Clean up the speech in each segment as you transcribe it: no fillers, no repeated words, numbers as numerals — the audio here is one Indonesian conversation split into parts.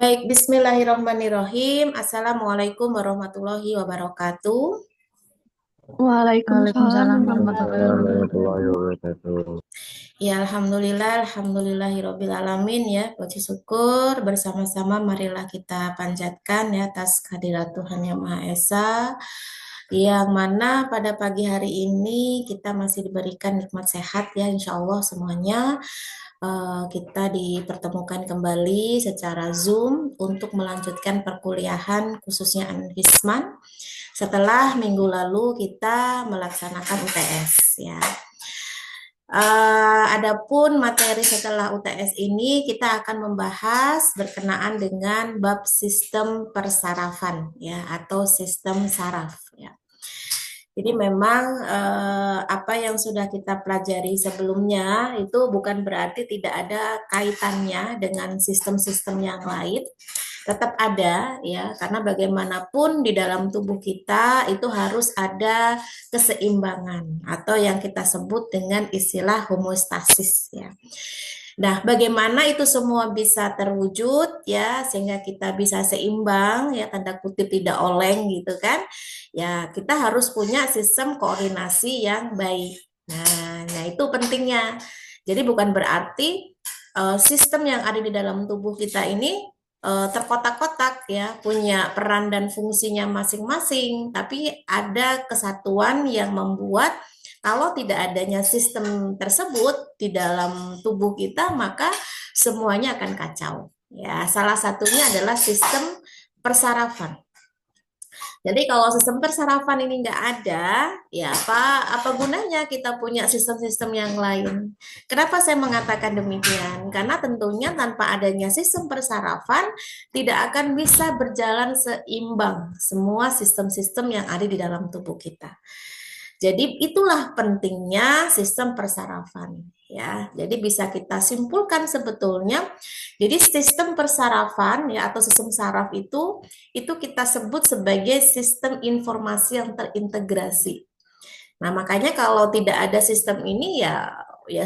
Baik, bismillahirrahmanirrahim. Assalamualaikum warahmatullahi wabarakatuh. Waalaikumsalam Waalaikumsalam warahmatullahi warahmatullahi wabarakatuh. wabarakatuh. warahmatullahi wabarakatuh. Ya, alhamdulillahirabbil alamin ya. Puji syukur bersama-sama marilah kita panjatkan ya atas kehadirat Tuhan Yang Maha Esa, yang mana pada pagi hari ini kita masih diberikan nikmat sehat ya, insya Allah semuanya. Kita dipertemukan kembali secara Zoom untuk melanjutkan perkuliahan khususnya Anfisman setelah minggu lalu kita melaksanakan UTS ya. Adapun materi setelah UTS ini kita akan membahas berkenaan dengan bab sistem persarafan ya, atau sistem saraf ya. Jadi memang apa yang sudah kita pelajari sebelumnya itu bukan berarti tidak ada kaitannya dengan sistem-sistem yang lain. Tetap ada ya, karena bagaimanapun di dalam tubuh kita itu harus ada keseimbangan atau yang kita sebut dengan istilah homeostasis ya. Nah, bagaimana itu semua bisa terwujud ya sehingga kita bisa seimbang ya, tanda kutip tidak oleng gitu kan. Ya, kita harus punya sistem koordinasi yang baik. Nah itu pentingnya. Jadi bukan berarti sistem yang ada di dalam tubuh kita ini terkotak-kotak ya, punya peran dan fungsinya masing-masing, tapi ada kesatuan yang membuat kalau tidak adanya sistem tersebut di dalam tubuh kita, maka semuanya akan kacau. Ya, salah satunya adalah sistem persarafan. Jadi kalau sistem persarafan ini nggak ada, ya apa gunanya kita punya sistem-sistem yang lain? Kenapa saya mengatakan demikian? Karena tentunya tanpa adanya sistem persarafan tidak akan bisa berjalan seimbang semua sistem-sistem yang ada di dalam tubuh kita. Jadi itulah pentingnya sistem persarafan ya. Jadi bisa kita simpulkan sebetulnya. Jadi sistem persarafan ya atau sistem saraf itu kita sebut sebagai sistem informasi yang terintegrasi. Nah, makanya kalau tidak ada sistem ini ya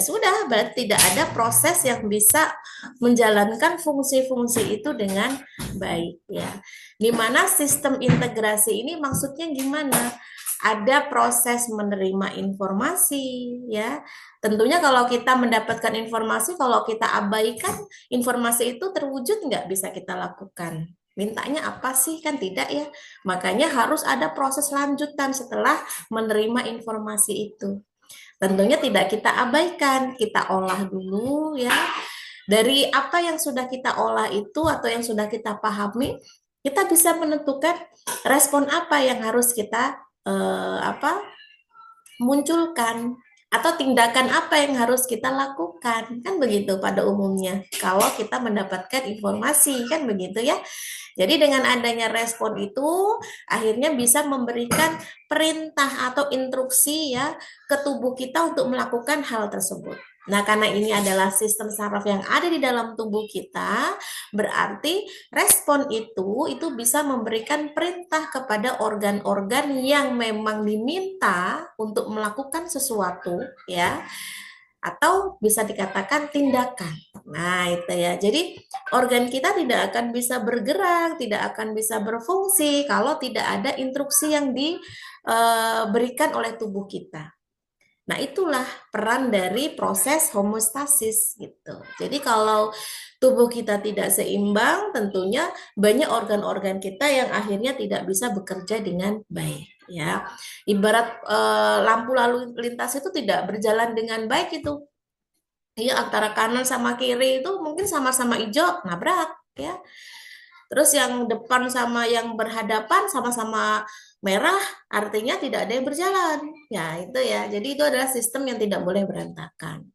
sudah, berarti tidak ada proses yang bisa menjalankan fungsi-fungsi itu dengan baik ya. Di mana sistem integrasi ini maksudnya gimana? Ada proses menerima informasi ya. Tentunya kalau kita mendapatkan informasi, kalau kita abaikan informasi itu terwujud nggak bisa kita lakukan. Mintanya apa sih? Kan tidak ya. Makanya harus ada proses lanjutan setelah menerima informasi itu. Tentunya tidak kita abaikan, kita olah dulu ya. Dari apa yang sudah kita olah itu atau yang sudah kita pahami, kita bisa menentukan respon apa yang harus kita munculkan atau tindakan apa yang harus kita lakukan, kan begitu pada umumnya kalau kita mendapatkan informasi, kan begitu ya. Jadi dengan adanya respon itu akhirnya bisa memberikan perintah atau instruksi ya ke tubuh kita untuk melakukan hal tersebut. Nah, karena ini adalah sistem saraf yang ada di dalam tubuh kita, berarti respon itu bisa memberikan perintah kepada organ-organ yang memang diminta untuk melakukan sesuatu ya, atau bisa dikatakan tindakan. Nah, itu ya. Jadi organ kita tidak akan bisa bergerak, tidak akan bisa berfungsi kalau tidak ada instruksi yang diberikan oleh tubuh kita. Nah, itulah peran dari proses homeostasis gitu. Jadi kalau tubuh kita tidak seimbang, tentunya banyak organ-organ kita yang akhirnya tidak bisa bekerja dengan baik ya. Ibarat lampu lalu lintas itu tidak berjalan dengan baik itu. Ya, antara kanan sama kiri itu mungkin sama-sama hijau, nabrak ya. Terus yang depan sama yang berhadapan sama-sama merah, artinya tidak ada yang berjalan. Ya, itu ya. Jadi itu adalah sistem yang tidak boleh berantakan.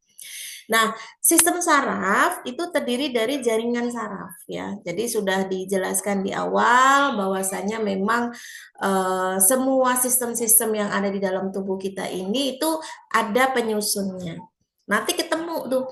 Nah, sistem saraf itu terdiri dari jaringan saraf ya. Jadi sudah dijelaskan di awal bahwasanya memang semua sistem-sistem yang ada di dalam tubuh kita ini itu ada penyusunnya. Nanti ketemu tuh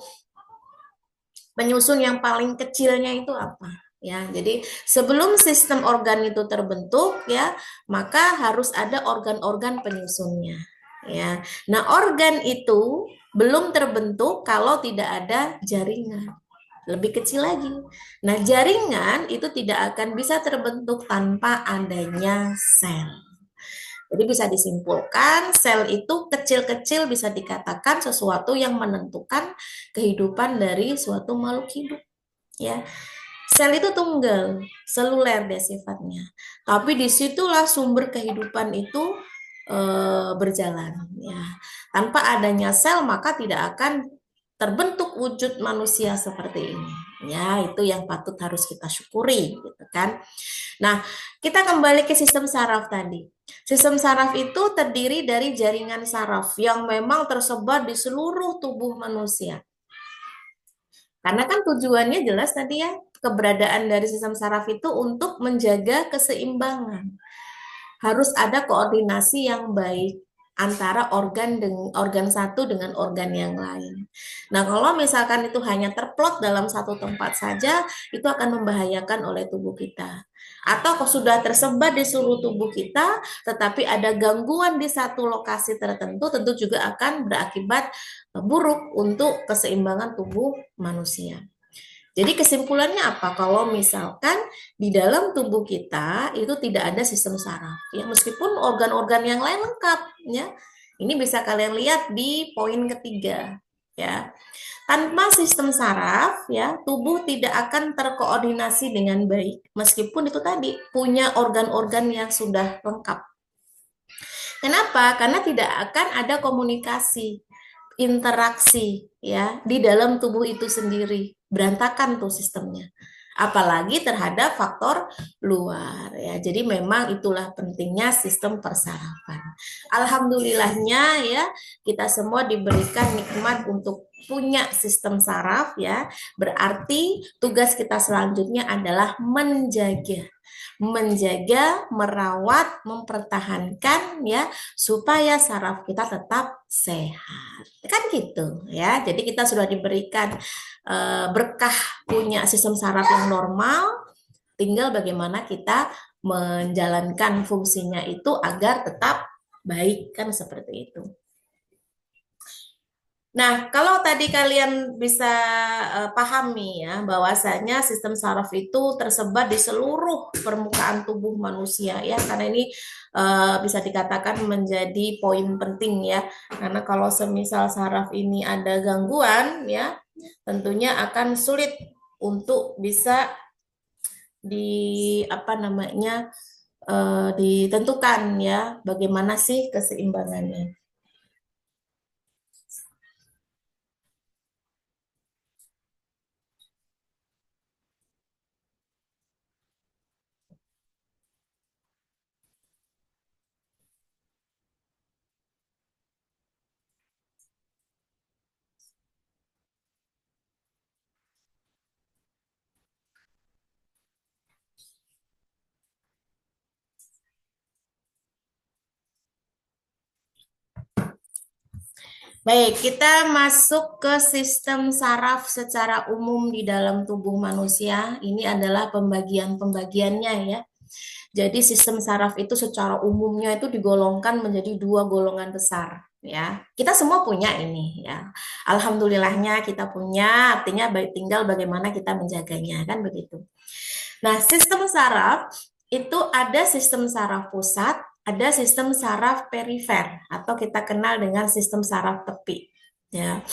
penyusun yang paling kecilnya itu apa ya. Jadi sebelum sistem organ itu terbentuk ya, maka harus ada organ-organ penyusunnya ya. Nah, organ itu belum terbentuk kalau tidak ada jaringan. lebih kecil lagi. Nah, jaringan itu tidak akan bisa terbentuk tanpa adanya sel. Jadi bisa disimpulkan sel itu kecil-kecil bisa dikatakan sesuatu yang menentukan kehidupan dari suatu makhluk hidup, ya. Sel itu tunggal, seluler dia sifatnya. Tapi disitulah sumber kehidupan itu berjalan. Ya. Tanpa adanya sel maka tidak akan terbentuk wujud manusia seperti ini. Ya, itu yang patut harus kita syukuri, gitu kan. Nah, kita kembali ke sistem saraf tadi. Sistem saraf itu terdiri dari jaringan saraf yang memang tersebar di seluruh tubuh manusia. Karena kan tujuannya jelas tadi ya, keberadaan dari sistem saraf itu untuk menjaga keseimbangan. Harus ada koordinasi yang baik antara organ satu dengan organ yang lain. Nah, kalau misalkan itu hanya terplot dalam satu tempat saja, itu akan membahayakan oleh tubuh kita. Atau kalau sudah tersebar di seluruh tubuh kita, tetapi ada gangguan di satu lokasi tertentu, tentu juga akan berakibat buruk untuk keseimbangan tubuh manusia. Jadi kesimpulannya apa? Kalau misalkan di dalam tubuh kita itu tidak ada sistem saraf, ya meskipun organ-organ yang lain lengkap, ya. Ini bisa kalian lihat di poin ketiga, ya. Tanpa sistem saraf, ya, tubuh tidak akan terkoordinasi dengan baik, meskipun itu tadi punya organ-organ yang sudah lengkap. Kenapa? Karena tidak akan ada komunikasi, interaksi ya di dalam tubuh itu sendiri. Berantakan tuh sistemnya. Apalagi terhadap faktor luar ya. Jadi memang itulah pentingnya sistem persarafan. Alhamdulillahnya ya kita semua diberikan nikmat untuk punya sistem saraf ya. Berarti tugas kita selanjutnya adalah menjaga, merawat, mempertahankan ya supaya saraf kita tetap sehat. Kan gitu ya. Jadi kita sudah diberikan berkah punya sistem saraf yang normal, tinggal bagaimana kita menjalankan fungsinya itu agar tetap baik kan seperti itu. Nah, kalau tadi kalian bisa pahami ya bahwasanya sistem saraf itu tersebar di seluruh permukaan tubuh manusia ya, karena ini bisa dikatakan menjadi poin penting ya, karena kalau semisal saraf ini ada gangguan ya, tentunya akan sulit untuk bisa di apa namanya ditentukan ya bagaimana sih keseimbangannya. Baik, kita masuk ke sistem saraf secara umum di dalam tubuh manusia. Ini adalah pembagian-pembagiannya ya. Jadi sistem saraf itu secara umumnya itu digolongkan menjadi dua golongan besar ya. Kita semua punya ini ya. Alhamdulillahnya kita punya, artinya baik tinggal bagaimana kita menjaganya kan begitu. Nah, sistem saraf itu ada sistem saraf pusat, ada sistem saraf perifer atau kita kenal dengan sistem saraf tepi. Ya.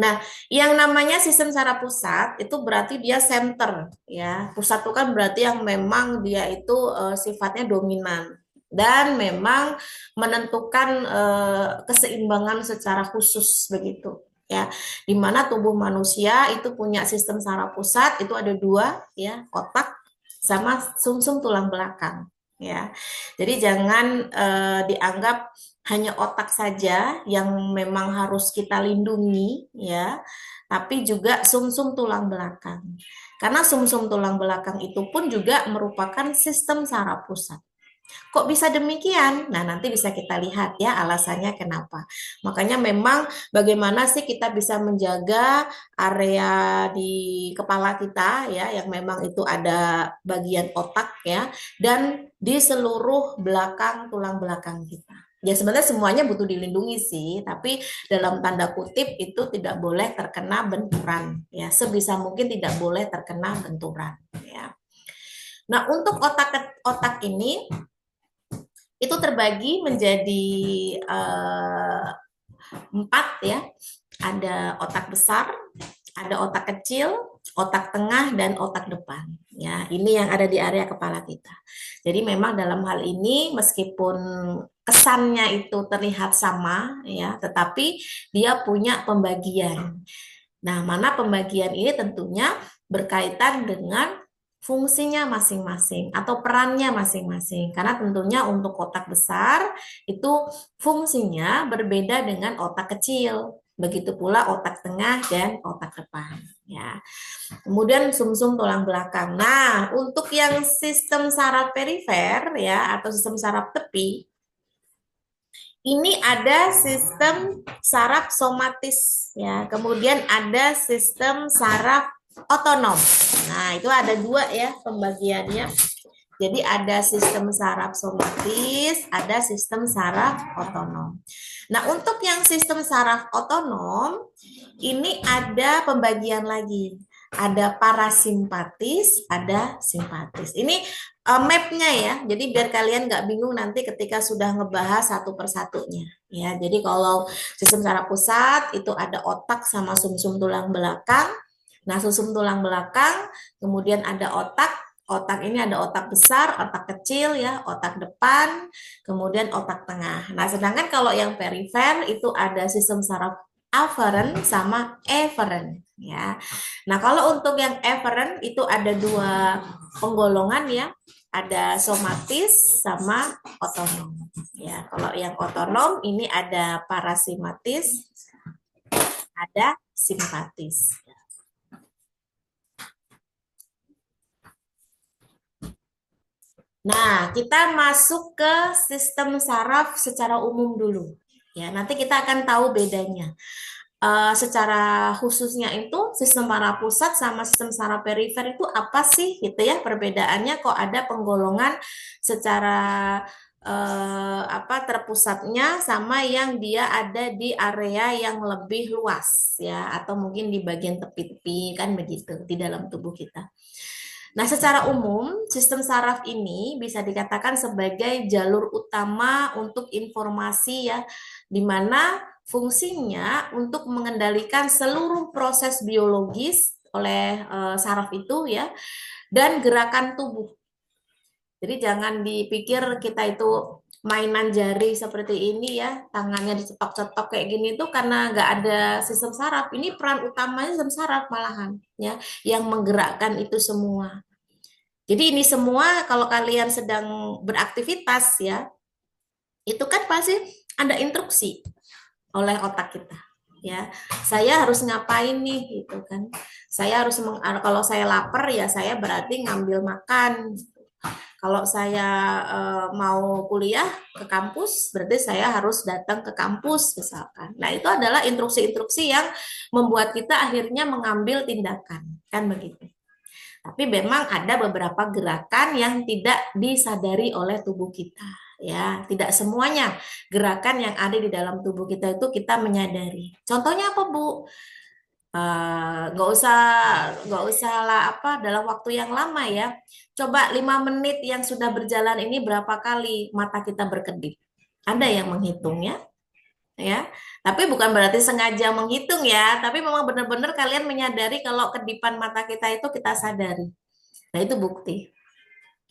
Nah, yang namanya sistem saraf pusat itu berarti dia center ya. Pusat itu kan berarti yang memang dia itu sifatnya dominan dan memang menentukan keseimbangan secara khusus begitu ya. Di mana tubuh manusia itu punya sistem saraf pusat itu ada dua ya, otak sama sumsum tulang belakang ya. Jadi jangan dianggap hanya otak saja yang memang harus kita lindungi ya, tapi juga sumsum tulang belakang. Karena sumsum tulang belakang itu pun juga merupakan sistem saraf pusat. Kok bisa demikian? Nah, nanti bisa kita lihat ya alasannya kenapa. Makanya memang bagaimana sih kita bisa menjaga area di kepala kita ya yang memang itu ada bagian otak ya dan di seluruh belakang tulang belakang kita. Ya sebenarnya semuanya butuh dilindungi sih, tapi dalam tanda kutip itu tidak boleh terkena benturan. Ya sebisa mungkin tidak boleh terkena benturan. Ya. Nah untuk otak ini itu terbagi menjadi eh, 4 ya. Ada otak besar, ada otak kecil, otak tengah, dan otak depan. Ya, ini yang ada di area kepala kita. Jadi memang dalam hal ini meskipun kesannya itu terlihat sama, ya, tetapi dia punya pembagian. Nah, mana pembagian ini tentunya berkaitan dengan fungsinya masing-masing atau perannya masing-masing. Karena tentunya untuk otak besar itu fungsinya berbeda dengan otak kecil. Begitu pula otak tengah dan otak depan. Ya. Kemudian sumsum tulang belakang. Nah, untuk yang sistem saraf perifer ya atau sistem saraf tepi, ini ada sistem saraf somatis ya. Kemudian ada sistem saraf otonom. Nah, itu ada dua ya pembagiannya. Jadi ada sistem saraf somatis, ada sistem saraf otonom. Nah, untuk yang sistem saraf otonom, ini ada pembagian lagi. Ada parasimpatis, ada simpatis. Ini mapnya ya, jadi biar kalian nggak bingung nanti ketika sudah ngebahas satu persatunya. Ya, jadi kalau sistem saraf pusat itu ada otak sama sumsum tulang belakang. Nah, sumsum tulang belakang, kemudian ada otak. Otak ini ada otak besar, otak kecil ya, otak depan, kemudian otak tengah. Nah, sedangkan kalau yang perifer itu ada sistem saraf aferen sama eferen ya. Nah, kalau untuk yang eferen itu ada dua penggolongan ya, ada somatis sama otonom. Ya, kalau yang otonom ini ada parasimpatis, ada simpatis. Nah, kita masuk ke sistem saraf secara umum dulu. Ya, nanti kita akan tahu bedanya. Secara khususnya itu sistem saraf pusat sama sistem saraf perifer itu apa sih gitu ya perbedaannya kok ada penggolongan secara apa terpusatnya sama yang dia ada di area yang lebih luas ya atau mungkin di bagian tepi-tepi kan begitu di dalam tubuh kita. Nah, secara umum, sistem saraf ini bisa dikatakan sebagai jalur utama untuk informasi ya, di mana fungsinya untuk mengendalikan seluruh proses biologis oleh saraf itu ya, dan gerakan tubuh. Jadi jangan dipikir kita itu mainan jari seperti ini ya, tangannya dicetok-cetok kayak gini itu karena nggak ada sistem saraf. Ini peran utamanya sistem saraf malahan ya, yang menggerakkan itu semua. Jadi ini semua kalau kalian sedang beraktivitas ya, itu kan pasti ada instruksi oleh otak kita. Ya, saya harus ngapain nih gitu kan. Saya harus kalau saya lapar ya saya berarti ngambil makan. Kalau saya mau kuliah ke kampus, berarti saya harus datang ke kampus misalkan. Nah, itu adalah instruksi-instruksi yang membuat kita akhirnya mengambil tindakan, kan begitu. Tapi memang ada beberapa gerakan yang tidak disadari oleh tubuh kita, ya. Tidak semuanya gerakan yang ada di dalam tubuh kita itu kita menyadari. Contohnya apa, Bu? Nggak usah lah apa dalam waktu yang lama ya. Coba 5 menit yang sudah berjalan ini berapa kali mata kita berkedip? Ada yang menghitungnya, ya. Tapi bukan berarti sengaja menghitung ya, tapi memang benar-benar kalian menyadari kalau kedipan mata kita itu kita sadari. Nah, itu bukti.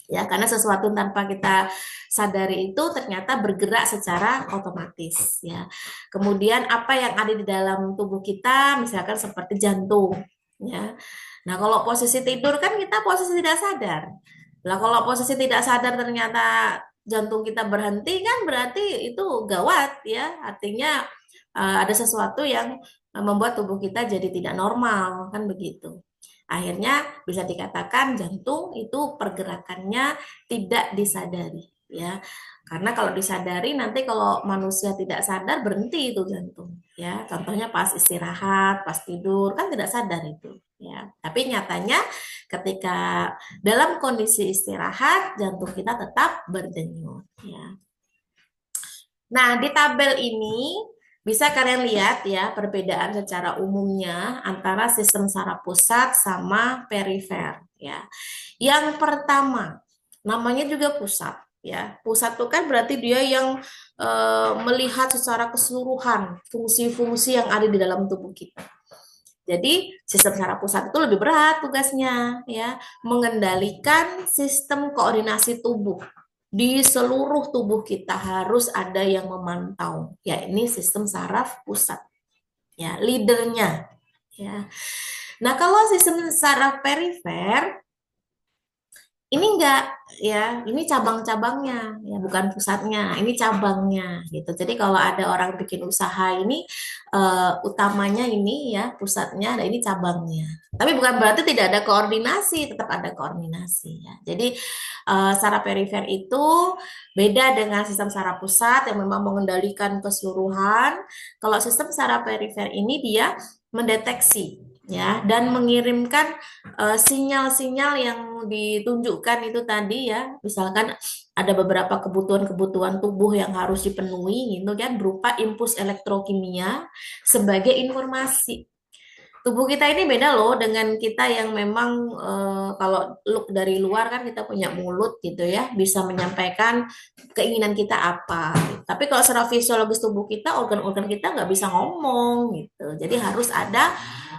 Ya, karena sesuatu tanpa kita sadari itu ternyata bergerak secara otomatis ya. Kemudian apa yang ada di dalam tubuh kita misalkan seperti jantung ya. Nah, kalau posisi tidur kan kita posisi tidak sadar. Lah kalau posisi tidak sadar ternyata jantung kita berhenti kan berarti itu gawat ya. Artinya ada sesuatu yang membuat tubuh kita jadi tidak normal kan begitu. Akhirnya bisa dikatakan jantung itu pergerakannya tidak disadari ya. Karena kalau disadari nanti kalau manusia tidak sadar berhenti itu jantung ya. Contohnya pas istirahat, pas tidur kan tidak sadar itu ya. Tapi nyatanya ketika dalam kondisi istirahat jantung kita tetap berdenyut ya. Nah, di tabel ini bisa kalian lihat ya perbedaan secara umumnya antara sistem saraf pusat sama perifer ya. Yang pertama, namanya juga pusat ya. Pusat itu kan berarti dia yang melihat secara keseluruhan fungsi-fungsi yang ada di dalam tubuh kita. Jadi sistem saraf pusat itu lebih berat tugasnya ya, mengendalikan sistem koordinasi tubuh. Di seluruh tubuh kita harus ada yang memantau. Ya, ini sistem saraf pusat. Ya, leadernya ya. Nah, kalau sistem saraf perifer ini enggak ya, ini cabang-cabangnya ya, bukan pusatnya, ini cabangnya gitu. Jadi kalau ada orang bikin usaha ini utamanya ini ya pusatnya, nah ini cabangnya. Tapi bukan berarti tidak ada koordinasi, tetap ada koordinasi ya. Jadi saraf perifer itu beda dengan sistem saraf pusat yang memang mengendalikan keseluruhan. Kalau sistem saraf perifer ini dia mendeteksi ya dan mengirimkan sinyal-sinyal yang ditunjukkan itu tadi ya, misalkan ada beberapa kebutuhan-kebutuhan tubuh yang harus dipenuhi gitu kan berupa impuls elektrokimia sebagai informasi. Tubuh kita ini beda loh dengan kita yang memang kalau look dari luar kan kita punya mulut gitu ya, bisa menyampaikan keinginan kita apa. Tapi kalau secara fisiologis tubuh kita, organ-organ kita nggak bisa ngomong gitu. Jadi harus ada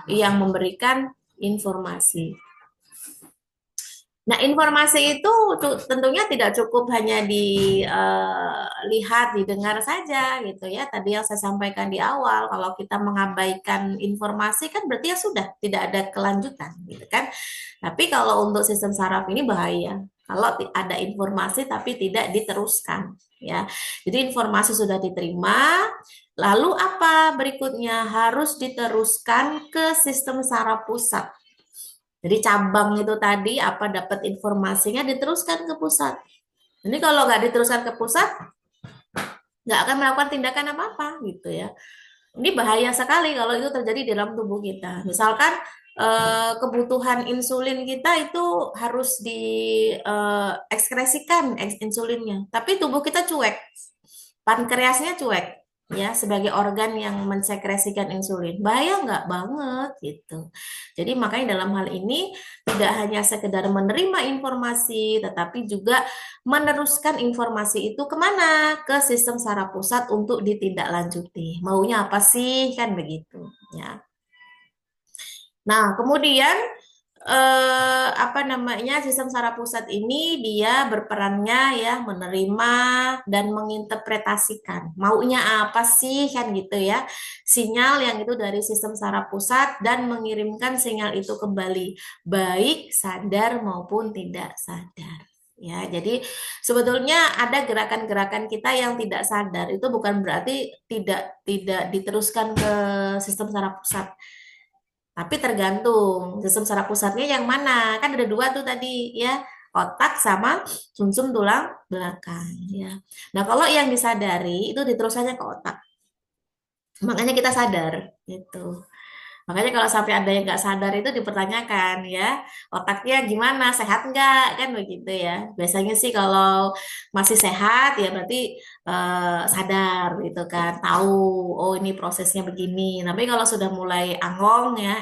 yang memberikan informasi. Nah, informasi itu tentunya tidak cukup hanya dilihat, didengar saja gitu ya. Tadi yang saya sampaikan di awal, kalau kita mengabaikan informasi kan berarti ya sudah tidak ada kelanjutan gitu kan. Tapi kalau untuk sistem saraf ini bahaya. Kalau ada informasi tapi tidak diteruskan ya. Jadi informasi sudah diterima, lalu apa berikutnya harus diteruskan ke sistem saraf pusat. Jadi cabang itu tadi apa dapat informasinya diteruskan ke pusat. Ini kalau nggak diteruskan ke pusat, nggak akan melakukan tindakan apa-apa gitu ya. Ini bahaya sekali kalau itu terjadi di dalam tubuh kita. Misalkan kebutuhan insulin kita itu harus diekskresikan insulinnya, tapi tubuh kita cuek, pankreasnya cuek ya sebagai organ yang mensekresikan insulin. Bahaya nggak banget gitu. Jadi makanya dalam hal ini tidak hanya sekedar menerima informasi, tetapi juga meneruskan informasi itu kemana? Ke sistem saraf pusat untuk ditindaklanjuti. Maunya apa sih? Kan begitu ya. Nah, kemudian apa namanya sistem saraf pusat ini dia berperannya ya menerima dan menginterpretasikan maunya apa sih kan gitu ya sinyal yang itu dari sistem saraf pusat dan mengirimkan sinyal itu kembali baik sadar maupun tidak sadar. Ya, jadi sebetulnya ada gerakan-gerakan kita yang tidak sadar itu bukan berarti tidak diteruskan ke sistem saraf pusat. Tapi tergantung sistem saraf pusatnya yang mana. Kan ada dua tuh tadi ya, otak sama sumsum tulang belakang ya. Nah, kalau yang disadari itu diterusannya ke otak. Makanya kita sadar gitu. Makanya kalau sampai ada yang nggak sadar itu dipertanyakan ya, otaknya gimana, sehat nggak, kan begitu ya. Biasanya sih kalau masih sehat ya berarti sadar gitu kan, tahu oh ini prosesnya begini. Tapi kalau sudah mulai angong ya,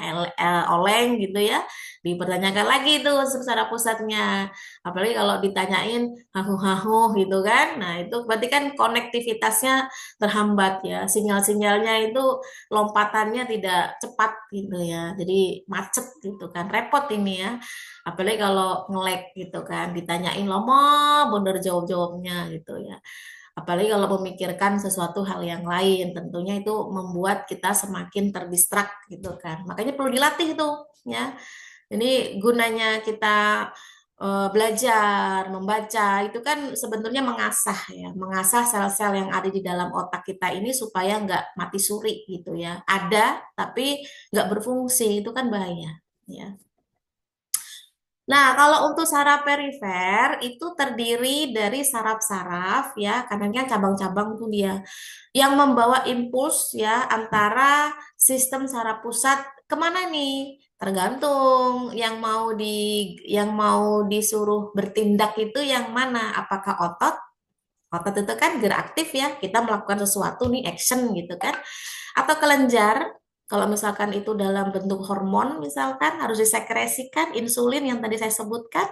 oleng gitu ya, dipertanyakan lagi itu secara pusatnya. Apalagi kalau ditanyain hahu-hahu gitu kan, nah itu berarti kan konektivitasnya terhambat ya, sinyal-sinyalnya itu lompatannya tidak cepat gitu ya. Jadi macet gitu kan. Repot ini ya. Apalagi kalau nge-lag gitu kan. Ditanyain lama bener jawab-jawabnya gitu ya. Apalagi kalau memikirkan sesuatu hal yang lain, tentunya itu membuat kita semakin terdistrak gitu kan. Makanya perlu dilatih itu ya. Ini gunanya kita belajar, membaca, itu kan sebetulnya mengasah ya, mengasah sel-sel yang ada di dalam otak kita ini supaya nggak mati suri gitu ya. Ada, tapi nggak berfungsi, itu kan bahaya. Ya. Nah, kalau untuk saraf perifer itu terdiri dari saraf-saraf ya, karena kan cabang-cabang tuh dia yang membawa impuls ya antara sistem saraf pusat kemana nih? Tergantung yang mau disuruh bertindak itu yang mana? Apakah otot Otot itu kan gerak aktif ya, kita melakukan sesuatu nih, action gitu kan. Atau kelenjar, kalau misalkan itu dalam bentuk hormon, misalkan harus disekresikan insulin yang tadi saya sebutkan,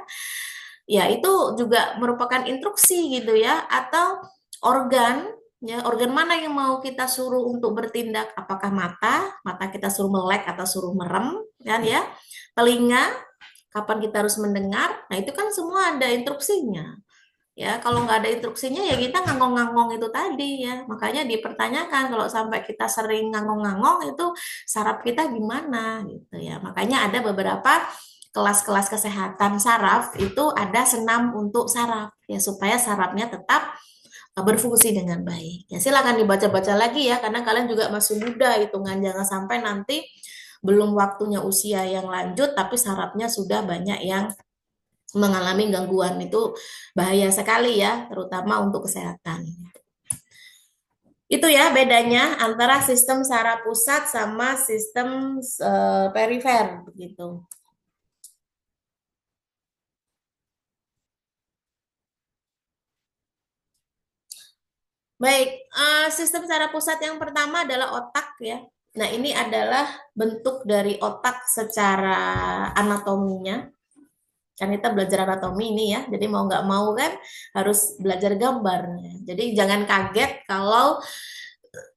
ya itu juga merupakan instruksi gitu ya. Atau organ, ya organ mana yang mau kita suruh untuk bertindak? Apakah mata kita suruh melek atau suruh merem, kan ya? Telinga, kapan kita harus mendengar? Nah itu kan semua ada instruksinya. Ya, kalau nggak ada instruksinya ya kita ngangong-ngangong itu tadi ya. Makanya dipertanyakan kalau sampai kita sering ngangong-ngangong itu saraf kita gimana gitu ya. Makanya ada beberapa kelas-kelas kesehatan saraf itu ada senam untuk saraf ya supaya sarafnya tetap berfungsi dengan baik. Ya silakan dibaca-baca lagi ya karena kalian juga masih muda hitungan, jangan sampai nanti belum waktunya usia yang lanjut tapi sarafnya sudah banyak yang mengalami gangguan. Itu bahaya sekali ya, terutama untuk kesehatan. Itu ya bedanya antara sistem saraf pusat sama sistem perifer begitu. Baik, sistem saraf pusat yang pertama adalah otak ya. Nah, ini adalah bentuk dari otak secara anatominya. Kan kita belajar anatomi ini ya, jadi mau nggak mau kan harus belajar gambar. Jadi jangan kaget kalau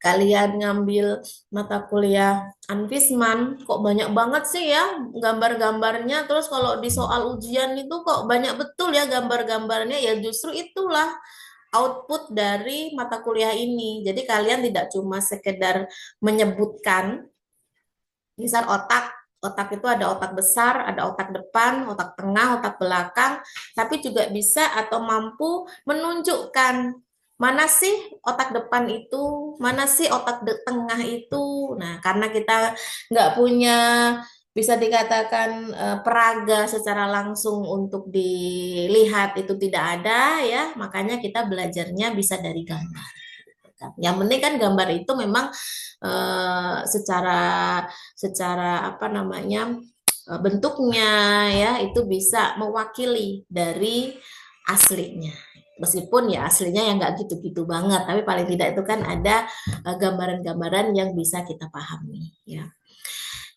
kalian ngambil mata kuliah Anfisman, kok banyak banget sih ya gambar-gambarnya. Terus kalau di soal ujian itu kok banyak betul ya gambar-gambarnya. Ya justru itulah output dari mata kuliah ini. Jadi kalian tidak cuma sekedar menyebutkan, misal otak, otak itu ada otak besar, ada otak depan, otak tengah, otak belakang, tapi juga bisa atau mampu menunjukkan mana sih otak depan itu, mana sih otak tengah itu. Nah, karena kita nggak punya bisa dikatakan peraga secara langsung untuk dilihat itu tidak ada ya, makanya kita belajarnya bisa dari gambar kan. Yang penting kan gambar itu memang secara secara apa namanya bentuknya ya itu bisa mewakili dari aslinya. Meskipun ya aslinya yang nggak gitu-gitu banget, tapi paling tidak itu kan ada gambaran-gambaran yang bisa kita pahami ya.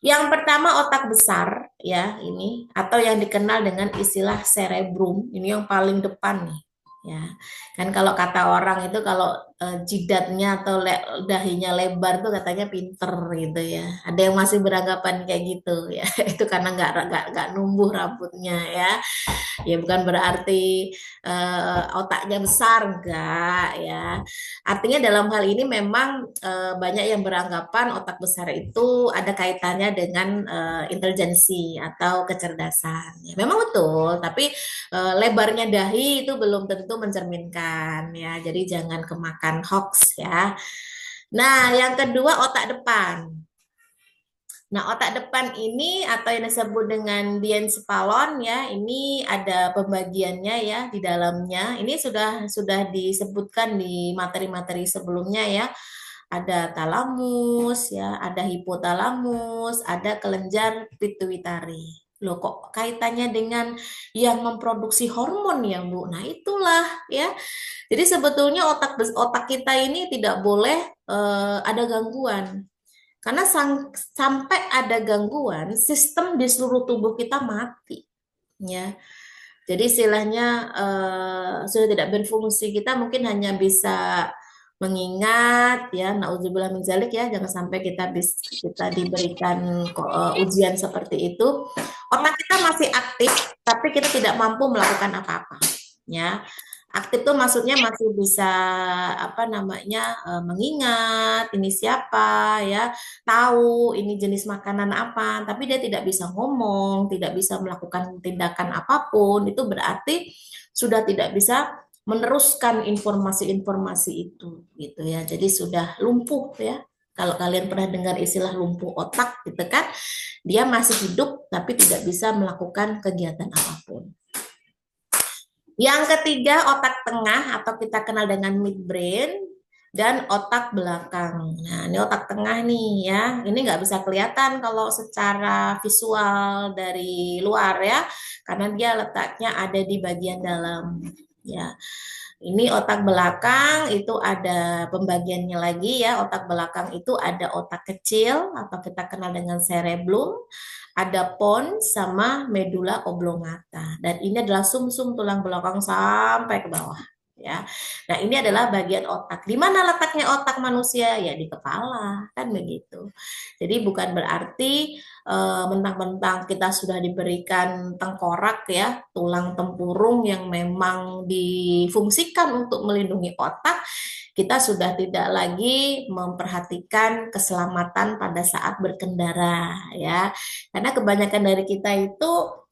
Yang pertama otak besar ya ini atau yang dikenal dengan istilah cerebrum, ini yang paling depan nih. Ya, kan kalau kata orang itu kalau jidatnya atau dahinya lebar tuh katanya pinter gitu ya. Ada yang masih beranggapan kayak gitu ya. Itu karena nggak numbuh rambutnya ya. Ya bukan berarti otaknya besar enggak ya. Artinya dalam hal ini memang banyak yang beranggapan otak besar itu ada kaitannya dengan intelijensi atau kecerdasan. Ya, memang betul, tapi lebarnya dahi itu belum tentu mencerminkan ya. Jadi jangan kemakan hoax ya. Nah, yang kedua otak depan. Nah, otak depan ini atau yang disebut dengan diencephalon ya, ini ada pembagiannya ya di dalamnya. Ini sudah disebutkan di materi-materi sebelumnya ya. Ada talamus ya, ada hipotalamus, ada kelenjar pituitari. Loh kok kaitannya dengan yang memproduksi hormon ya, Bu? Nah, itulah ya. Jadi sebetulnya otak kita ini tidak boleh ada gangguan. Karena sampai ada gangguan, sistem di seluruh tubuh kita mati, ya. Jadi istilahnya sudah tidak berfungsi. Kita mungkin hanya bisa mengingat, ya. Nauzubillah min zalik ya. Jangan sampai kita diberikan ujian seperti itu. Otak kita masih aktif, tapi kita tidak mampu melakukan apa-apa, ya. Aktif tuh maksudnya masih bisa apa namanya mengingat ini siapa ya, tahu ini jenis makanan apa, tapi dia tidak bisa ngomong, tidak bisa melakukan tindakan apapun, itu berarti sudah tidak bisa meneruskan informasi-informasi itu gitu ya. Jadi sudah lumpuh ya. Kalau kalian pernah dengar istilah lumpuh otak gitu kan, dia masih hidup tapi tidak bisa melakukan kegiatan apapun. Yang ketiga, otak tengah atau kita kenal dengan midbrain dan otak belakang. Nah, ini otak tengah nih ya. Ini nggak bisa kelihatan kalau secara visual dari luar ya, karena dia letaknya ada di bagian dalam ya. Ini otak belakang itu ada pembagiannya lagi ya. Otak belakang itu ada otak kecil atau kita kenal dengan cerebellum, ada pons sama medula oblongata. Dan ini adalah sumsum tulang belakang sampai ke bawah ya. Nah, ini adalah bagian otak. Di mana letaknya otak manusia? Ya di kepala, kan begitu. Jadi bukan berarti mentang-mentang kita sudah diberikan tengkorak ya, tulang tempurung yang memang difungsikan untuk melindungi otak, kita sudah tidak lagi memperhatikan keselamatan pada saat berkendara ya. Karena kebanyakan dari kita itu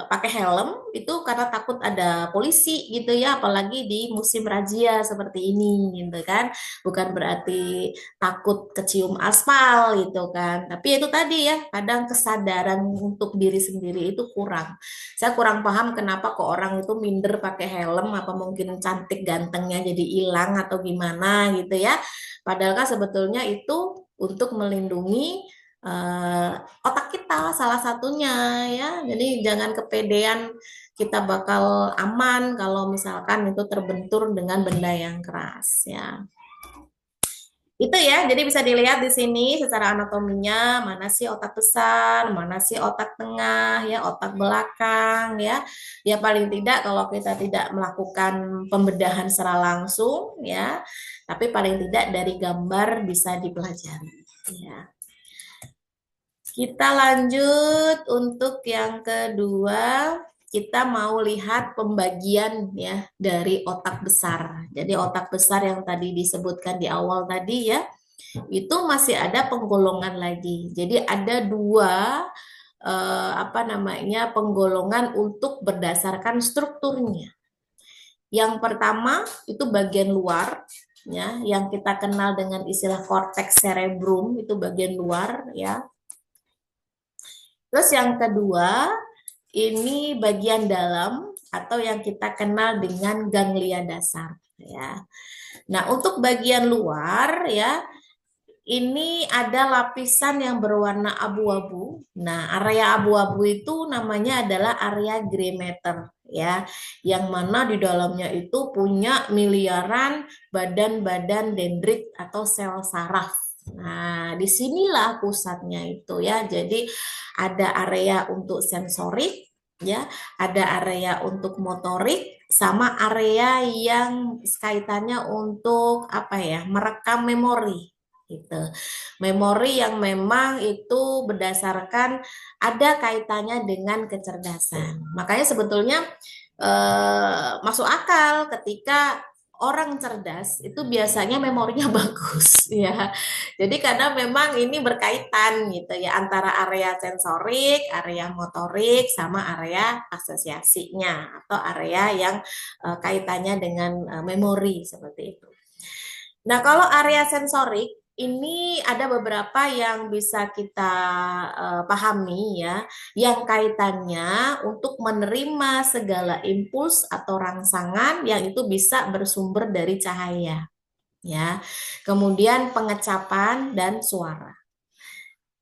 pakai helm itu karena takut ada polisi gitu ya, apalagi di musim razia seperti ini gitu kan. Bukan berarti takut kecium aspal gitu kan. Tapi itu tadi ya, kadang kesadaran untuk diri sendiri itu kurang. Saya kurang paham kenapa kok orang itu minder pakai helm, apa mungkin cantik gantengnya jadi hilang atau gimana gitu ya. Padahal kan sebetulnya itu untuk melindungi eh, otak kita salah satunya ya. Jadi jangan kepedean kita bakal aman kalau misalkan itu terbentur dengan benda yang keras ya. Itu ya, jadi bisa dilihat di sini secara anatominya, mana sih otak besar, mana sih otak tengah, ya, otak belakang, ya. Ya paling tidak kalau kita tidak melakukan pembedahan secara langsung, ya, tapi paling tidak dari gambar bisa dipelajari, ya. Kita lanjut untuk yang kedua, kita mau lihat pembagian ya dari otak besar. Jadi otak besar yang tadi disebutkan di awal tadi ya, itu masih ada penggolongan lagi. Jadi ada dua apa namanya penggolongan untuk berdasarkan strukturnya. Yang pertama itu bagian luar ya, yang kita kenal dengan istilah cortex cerebrum itu bagian luar ya. Terus yang kedua, ini bagian dalam atau yang kita kenal dengan ganglia dasar ya. Nah, untuk bagian luar ya, ini ada lapisan yang berwarna abu-abu. Nah, area abu-abu itu namanya adalah area gray matter ya, yang mana di dalamnya itu punya miliaran badan-badan dendrit atau sel saraf. Nah, disinilah pusatnya itu ya. Jadi ada area untuk sensorik, ya, ada area untuk motorik, sama area yang kaitannya untuk apa ya, merekam memori gitu. Memori yang memang itu berdasarkan ada kaitannya dengan kecerdasan. Makanya sebetulnya masuk akal ketika orang cerdas itu biasanya memorinya bagus ya. Jadi karena memang ini berkaitan gitu ya antara area sensorik, area motorik sama area asosiasinya atau area yang kaitannya dengan memori seperti itu. Nah, kalau area sensorik ini ada beberapa yang bisa kita pahami ya, yang kaitannya untuk menerima segala impuls atau rangsangan yang itu bisa bersumber dari cahaya, ya. Kemudian pengecapan dan suara.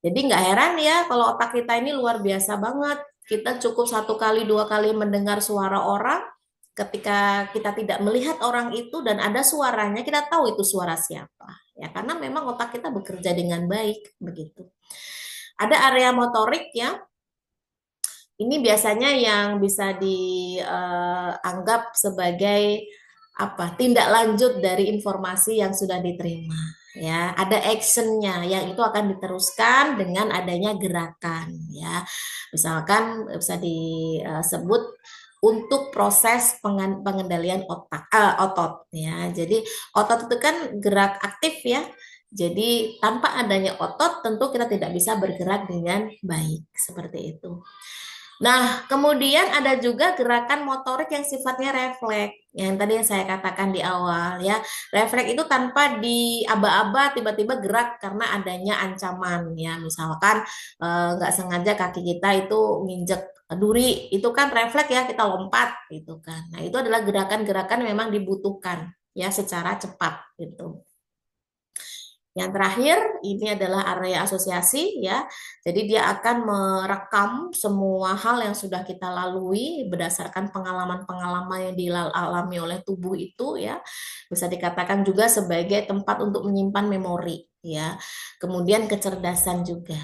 Jadi nggak heran ya kalau otak kita ini luar biasa banget. Kita cukup satu kali, dua kali mendengar suara orang, ketika kita tidak melihat orang itu dan ada suaranya, kita tahu itu suara siapa. Ya, karena memang otak kita bekerja dengan baik, begitu. Ada area motorik ya, ini biasanya yang bisa dianggap sebagai apa tindak lanjut dari informasi yang sudah diterima ya ada actionnya yang itu akan diteruskan dengan adanya gerakan ya misalkan bisa disebut untuk proses pengendalian otot ya jadi otot itu kan gerak aktif ya jadi tanpa adanya otot tentu kita tidak bisa bergerak dengan baik seperti itu. Nah, kemudian ada juga gerakan motorik yang sifatnya refleks. Yang tadi yang saya katakan di awal ya. Refleks itu tanpa diaba-aba tiba-tiba gerak karena adanya ancaman ya. Misalkan nggak sengaja kaki kita itu nginjek duri, itu kan refleks ya kita lompat gitu kan. Nah, itu adalah gerakan-gerakan yang memang dibutuhkan ya secara cepat gitu. Yang terakhir ini adalah area asosiasi ya. Jadi dia akan merekam semua hal yang sudah kita lalui berdasarkan pengalaman-pengalaman yang dialami oleh tubuh itu ya. Bisa dikatakan juga sebagai tempat untuk menyimpan memori ya. Kemudian kecerdasan juga.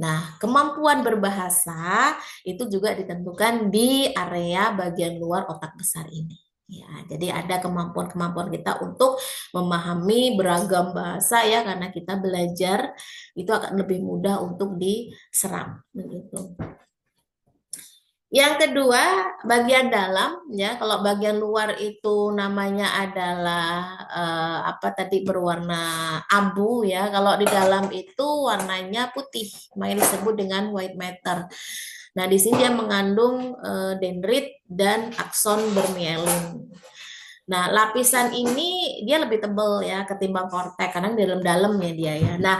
Nah, kemampuan berbahasa itu juga ditentukan di area bagian luar otak besar ini. Ya, jadi ada kemampuan-kemampuan kita untuk memahami beragam bahasa ya, karena kita belajar itu akan lebih mudah untuk diserap begitu. Yang kedua, bagian dalam ya. Kalau bagian luar itu namanya adalah apa tadi, berwarna abu ya. Kalau di dalam itu warnanya putih, makanya disebut dengan white matter. Nah, di sini dia mengandung dendrit dan akson bermielin. Nah, lapisan ini dia lebih tebal ya ketimbang korteks, karena di dalam-dalam ya dia ya. Nah,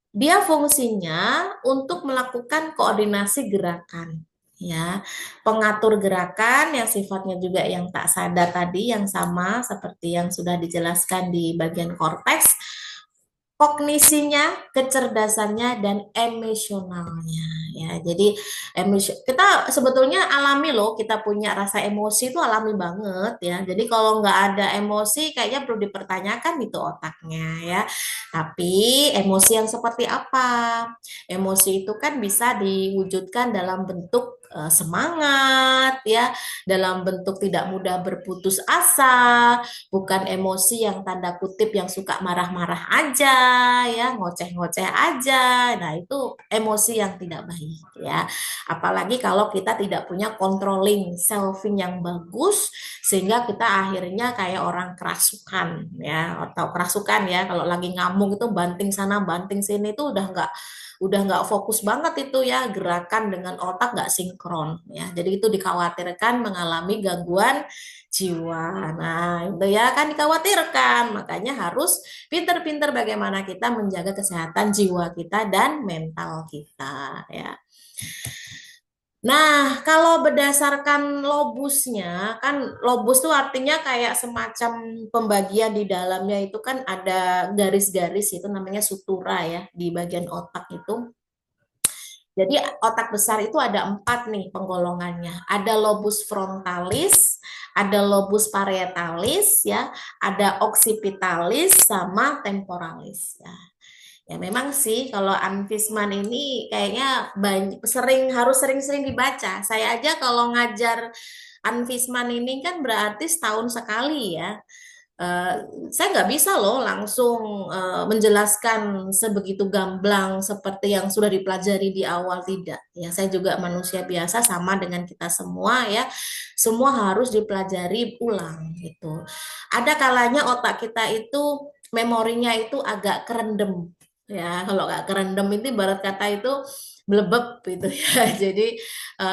dia fungsinya untuk melakukan koordinasi gerakan, ya, pengatur gerakan yang sifatnya juga yang tak sadar tadi, yang sama seperti yang sudah dijelaskan di bagian korteks, kognisinya, kecerdasannya, dan emosionalnya. Ya, jadi kita sebetulnya alami loh, kita punya rasa emosi itu alami banget ya. Jadi kalau nggak ada emosi, kayaknya perlu dipertanyakan itu otaknya ya. Tapi emosi yang seperti apa? Emosi itu kan bisa diwujudkan dalam bentuk semangat ya, dalam bentuk tidak mudah berputus asa, bukan emosi yang tanda kutip yang suka marah-marah aja ya, ngoceh-ngoceh aja. Nah, itu emosi yang tidak baik ya. Apalagi kalau kita tidak punya controlling selfing yang bagus, sehingga kita akhirnya kayak orang kerasukan ya, atau kerasukan ya, kalau lagi ngamuk itu banting sana banting sini itu udah nggak fokus banget itu ya, gerakan dengan otak nggak sinkron ya. Jadi itu dikhawatirkan mengalami gangguan jiwa. Nah, itu ya kan dikhawatirkan. Makanya harus pinter-pinter bagaimana kita menjaga kesehatan jiwa kita dan mental kita ya. Nah, kalau berdasarkan lobusnya, kan lobus itu artinya kayak semacam pembagian di dalamnya itu kan ada garis-garis, itu namanya sutura ya di bagian otak itu. Jadi otak besar itu ada 4 nih penggolongannya. Ada lobus frontalis, ada lobus parietalis, ya, ada occipitalis, sama temporalis. Ya. Ya memang sih kalau Anfisman ini kayaknya harus sering-sering dibaca. Saya aja kalau ngajar Anfisman ini kan berarti setahun sekali ya. Eh, saya nggak bisa loh langsung menjelaskan sebegitu gamblang seperti yang sudah dipelajari di awal, tidak. Ya, saya juga manusia biasa sama dengan kita semua ya. Semua harus dipelajari ulang gitu. Ada kalanya otak kita itu memorinya itu agak kerendam. Ya, kalau nggak kerendam itu ibarat kata itu blebeb gitu ya. Jadi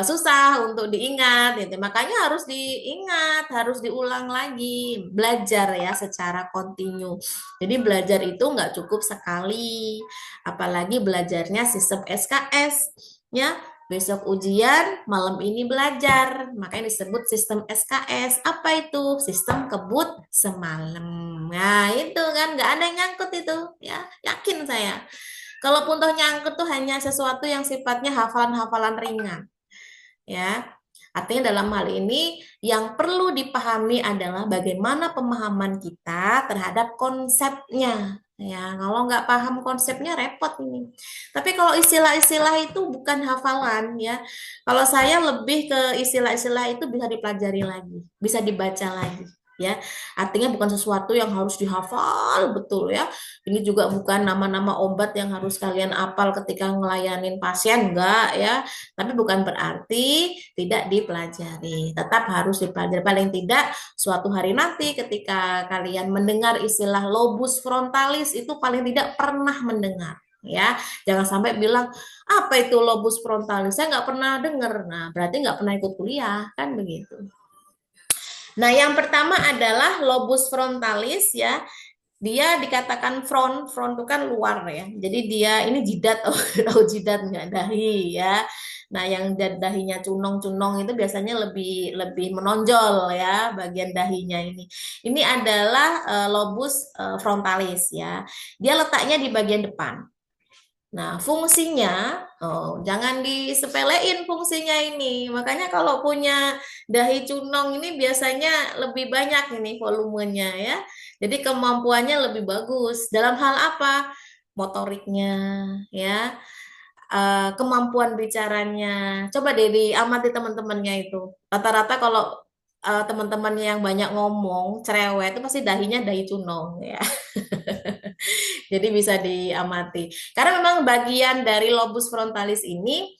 susah untuk diingat gitu. Makanya harus diingat, harus diulang lagi, belajar ya secara kontinu. Jadi belajar itu nggak cukup sekali, apalagi belajarnya sistem SKS ya. Besok ujian, malam ini belajar. Makanya disebut sistem SKS. Apa itu? Sistem kebut semalam. Nah, itu kan nggak ada yang nyangkut itu, ya. Yakin saya. Kalaupun toh nyangkut tuh hanya sesuatu yang sifatnya hafalan-hafalan ringan ya. Artinya dalam hal ini yang perlu dipahami adalah bagaimana pemahaman kita terhadap konsepnya. Ya, kalau nggak paham konsepnya repot ini. Tapi kalau istilah-istilah itu bukan hafalan ya. Kalau saya lebih ke istilah-istilah itu bisa dipelajari lagi, bisa dibaca lagi ya. Artinya bukan sesuatu yang harus dihafal betul ya. Ini juga bukan nama-nama obat yang harus kalian apal ketika ngelayanin pasien, enggak ya. Tapi bukan berarti tidak dipelajari. Tetap harus dipelajari. Paling tidak suatu hari nanti ketika kalian mendengar istilah lobus frontalis itu paling tidak pernah mendengar. Ya, jangan sampai bilang apa itu lobus frontalis, saya nggak pernah dengar. Nah, berarti nggak pernah ikut kuliah, kan begitu. Nah, yang pertama adalah lobus frontalis ya. Dia dikatakan front itu kan luar ya. Jadi dia ini jidat, oh, tahu jidat nggak, dahi ya. Nah, yang dahinya cunong-cunong itu biasanya lebih lebih menonjol ya bagian dahinya ini. Ini adalah lobus frontalis ya. Dia letaknya di bagian depan. Nah, fungsinya, oh, jangan disepelein fungsinya ini. Makanya kalau punya dahi cunong ini biasanya lebih banyak ini volumenya ya. Jadi kemampuannya lebih bagus. Dalam hal apa? Motoriknya, ya, kemampuan bicaranya. Coba deh diamati teman-temannya itu. Rata-rata kalau teman-teman yang banyak ngomong, cerewet itu pasti dahinya dahi cunong ya. Jadi bisa diamati. Karena memang bagian dari lobus frontalis ini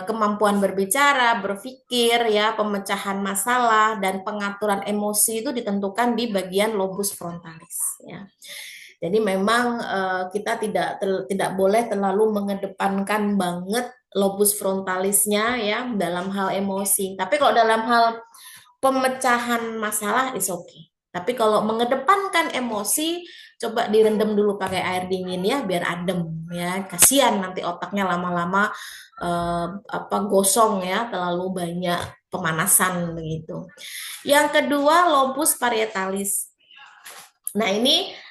kemampuan berbicara, berpikir, ya, pemecahan masalah dan pengaturan emosi itu ditentukan di bagian lobus frontalis. Ya. Jadi memang kita tidak boleh terlalu mengedepankan banget lobus frontalisnya ya dalam hal emosi. Tapi kalau dalam hal pemecahan masalah is okay. Tapi kalau mengedepankan emosi, coba direndam dulu pakai air dingin ya, biar adem ya. Kasihan nanti otaknya lama-lama gosong ya, terlalu banyak pemanasan begitu. Yang kedua, lobus parietalis. Nah, ini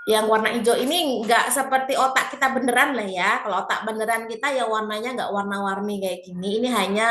yang warna hijau ini nggak seperti otak kita beneran lah ya. Kalau otak beneran kita ya warnanya nggak warna-warni kayak gini. Ini hanya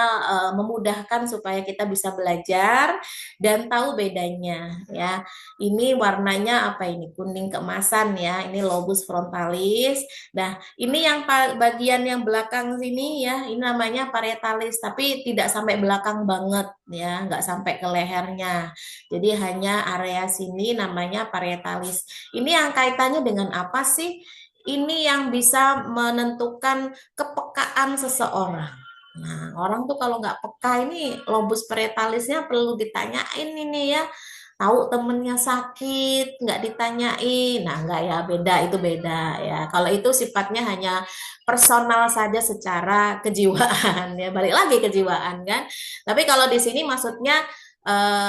memudahkan supaya kita bisa belajar dan tahu bedanya ya. Ini warnanya apa ini? Kuning keemasan ya. Ini lobus frontalis. Nah, ini yang bagian yang belakang sini ya. Ini namanya parietalis, tapi tidak sampai belakang banget ya, nggak sampai ke lehernya. Jadi hanya area sini namanya parietalis. Ini yang kaitannya dengan apa sih? Ini yang bisa menentukan kepekaan seseorang. Nah, orang tuh kalau nggak peka ini lobus parietalisnya perlu ditanyain ini ya. Tahu temennya sakit, nggak ditanyain. Nah, nggak ya, beda, itu beda ya. Kalau itu sifatnya hanya personal saja secara kejiwaan ya. Balik lagi kejiwaan kan. Tapi kalau di sini maksudnya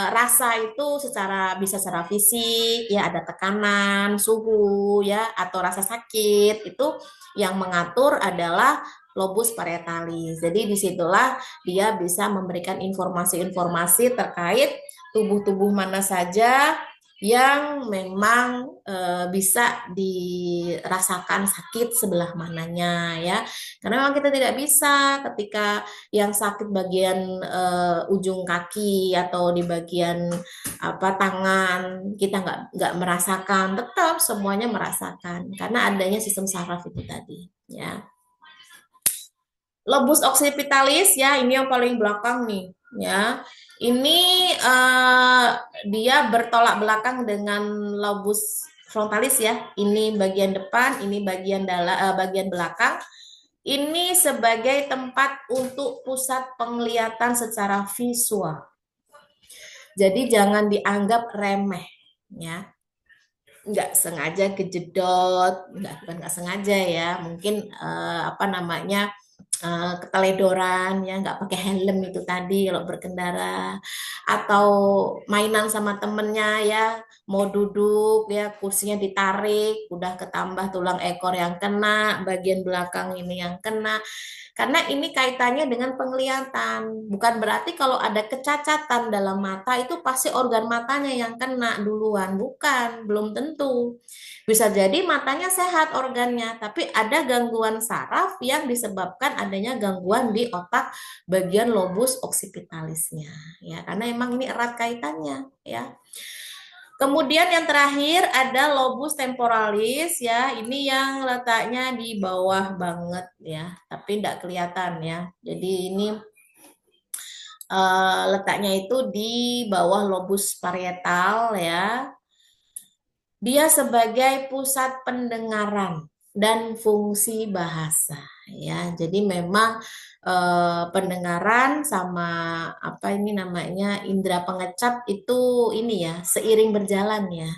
rasa itu bisa secara fisik ya, ada tekanan suhu ya atau rasa sakit, itu yang mengatur adalah lobus parietalis. Jadi disitulah dia bisa memberikan informasi-informasi terkait tubuh-tubuh mana saja yang memang bisa dirasakan sakit sebelah mananya ya. Karena memang kita tidak bisa ketika yang sakit bagian ujung kaki atau di bagian tangan kita nggak merasakan, tetap semuanya merasakan karena adanya sistem saraf itu tadi ya. Lobus occipitalis ya, ini yang paling belakang nih ya. Ini dia bertolak belakang dengan lobus frontalis ya. Ini bagian depan, ini bagian belakang. Ini sebagai tempat untuk pusat penglihatan secara visual. Jadi jangan dianggap remeh ya. Nggak sengaja kejedot, bukan nggak sengaja ya. Mungkin keteledoran ya, nggak pakai helm itu tadi kalau berkendara, atau mainan sama temennya ya, mau duduk ya kursinya ditarik, udah ketambah tulang ekor yang kena, bagian belakang ini yang kena. Karena ini kaitannya dengan penglihatan. Bukan berarti kalau ada kecacatan dalam mata itu pasti organ matanya yang kena duluan. Bukan, belum tentu. Bisa jadi matanya sehat organnya, tapi ada gangguan saraf yang disebabkan adanya gangguan di otak bagian lobus occipitalisnya. Ya, karena emang ini erat kaitannya, ya. Kemudian yang terakhir ada lobus temporalis ya, ini yang letaknya di bawah banget ya, tapi tidak kelihatan ya. Jadi ini letaknya itu di bawah lobus parietal ya. Dia sebagai pusat pendengaran dan fungsi bahasa ya. Jadi memang pendengaran sama ini namanya indera pengecap itu ini ya seiring berjalan ya.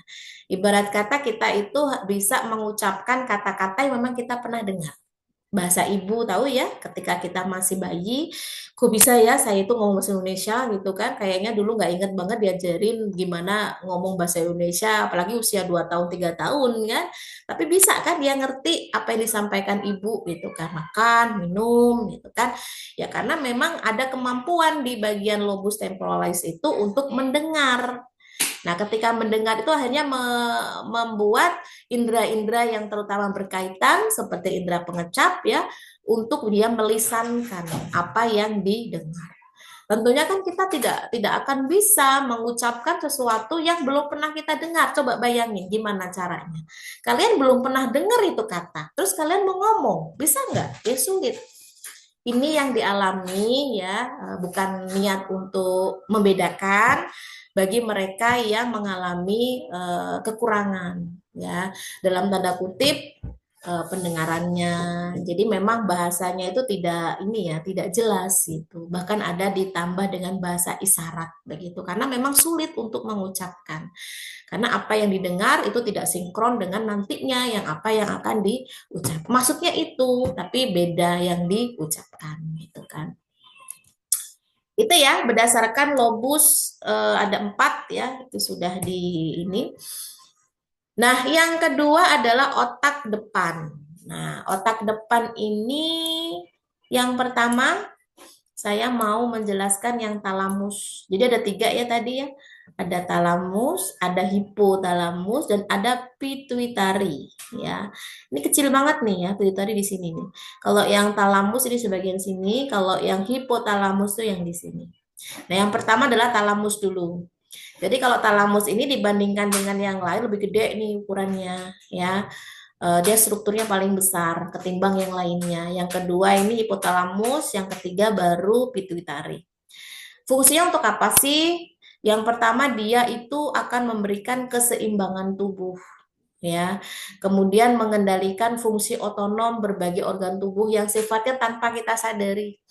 Ibarat kata kita itu bisa mengucapkan kata-kata yang memang kita pernah dengar. bahasa ibu, tahu ya, ketika kita masih bayi, kok bisa ya saya itu ngomong bahasa Indonesia gitu kan, kayaknya dulu nggak inget banget diajarin gimana ngomong bahasa Indonesia, apalagi usia 2 tahun, 3 tahun kan, tapi bisa kan dia ngerti apa yang disampaikan ibu gitu kan, makan, minum gitu kan, ya karena memang ada kemampuan di bagian lobus temporalis itu untuk mendengar. Nah, ketika mendengar itu akhirnya membuat indera-indera yang terutama berkaitan seperti indera pengecap ya untuk dia melisankan apa yang didengar. Tentunya kan kita tidak akan bisa mengucapkan sesuatu yang belum pernah kita dengar. Coba bayangin gimana caranya. Kalian belum pernah dengar itu kata, terus kalian mau ngomong, bisa nggak? Ya sulit. Ini yang dialami ya, bukan niat untuk membedakan bagi mereka yang mengalami kekurangan ya dalam tanda kutip pendengarannya. Jadi memang bahasanya itu tidak ini ya, tidak jelas gitu. Bahkan ada ditambah dengan bahasa isyarat begitu karena memang sulit untuk mengucapkan. Karena apa yang didengar itu tidak sinkron dengan nantinya yang apa yang akan diucap. Maksudnya itu, tapi beda yang diucapkan gitu kan. Itu ya berdasarkan lobus ada 4 ya, itu sudah di ini. Nah, yang kedua adalah otak depan. Nah, otak depan ini yang pertama saya mau menjelaskan yang talamus. Jadi ada 3 ya tadi ya. Ada talamus, ada hipotalamus, dan ada pituitari. Ya, ini kecil banget nih ya pituitari di sini nih. Kalau yang talamus ini sebagian sini, kalau yang hipotalamus tuh yang di sini. Nah, yang pertama adalah talamus dulu. Jadi kalau talamus ini dibandingkan dengan yang lain lebih gede nih ukurannya, ya. Dia strukturnya paling besar ketimbang yang lainnya. Yang kedua ini hipotalamus, yang ketiga baru pituitari. Fungsinya untuk apa sih? Yang pertama dia itu akan memberikan keseimbangan tubuh ya. Kemudian mengendalikan fungsi otonom berbagai organ tubuh yang sifatnya tanpa kita sadari.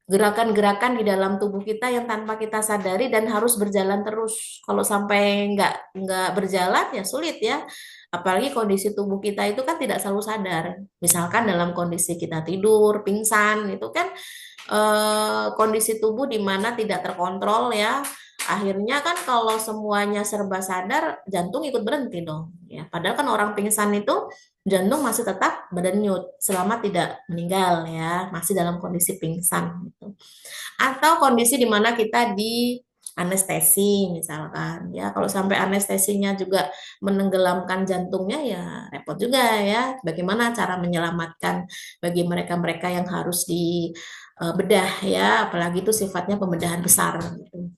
Gerakan-gerakan di dalam tubuh kita yang tanpa kita sadari dan harus berjalan terus. Kalau sampai nggak berjalan ya sulit ya. Apalagi kondisi tubuh kita itu kan tidak selalu sadar. Misalkan dalam kondisi kita tidur, pingsan, itu kan kondisi tubuh di mana tidak terkontrol ya. Akhirnya kan kalau semuanya serba sadar, jantung ikut berhenti dong. Ya, padahal kan orang pingsan itu jantung masih tetap berdenyut selama tidak meninggal ya, masih dalam kondisi pingsan gitu. Atau kondisi di mana kita di anestesi misalkan ya, kalau sampai anestesinya juga menenggelamkan jantungnya ya repot juga ya, bagaimana cara menyelamatkan bagi mereka-mereka yang harus di bedah ya, apalagi itu sifatnya pembedahan besar gitu.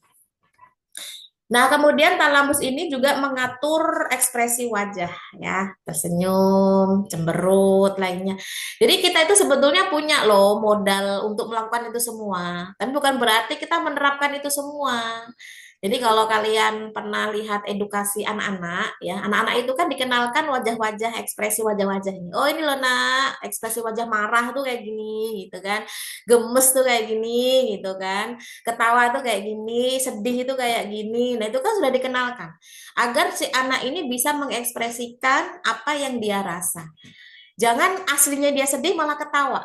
Nah, kemudian talamus ini juga mengatur ekspresi wajah ya, tersenyum, cemberut, lainnya. Jadi kita itu sebetulnya punya loh modal untuk melakukan itu semua. Tapi bukan berarti kita menerapkan itu semua. Jadi kalau kalian pernah lihat edukasi anak-anak ya, anak-anak itu kan dikenalkan wajah-wajah, ekspresi wajah-wajahnya. Oh ini loh nak, ekspresi wajah marah tuh kayak gini gitu kan. Gemes tuh kayak gini gitu kan, ketawa tuh kayak gini, sedih itu kayak gini. Nah, itu kan sudah dikenalkan agar si anak ini bisa mengekspresikan apa yang dia rasa. Jangan aslinya dia sedih malah ketawa.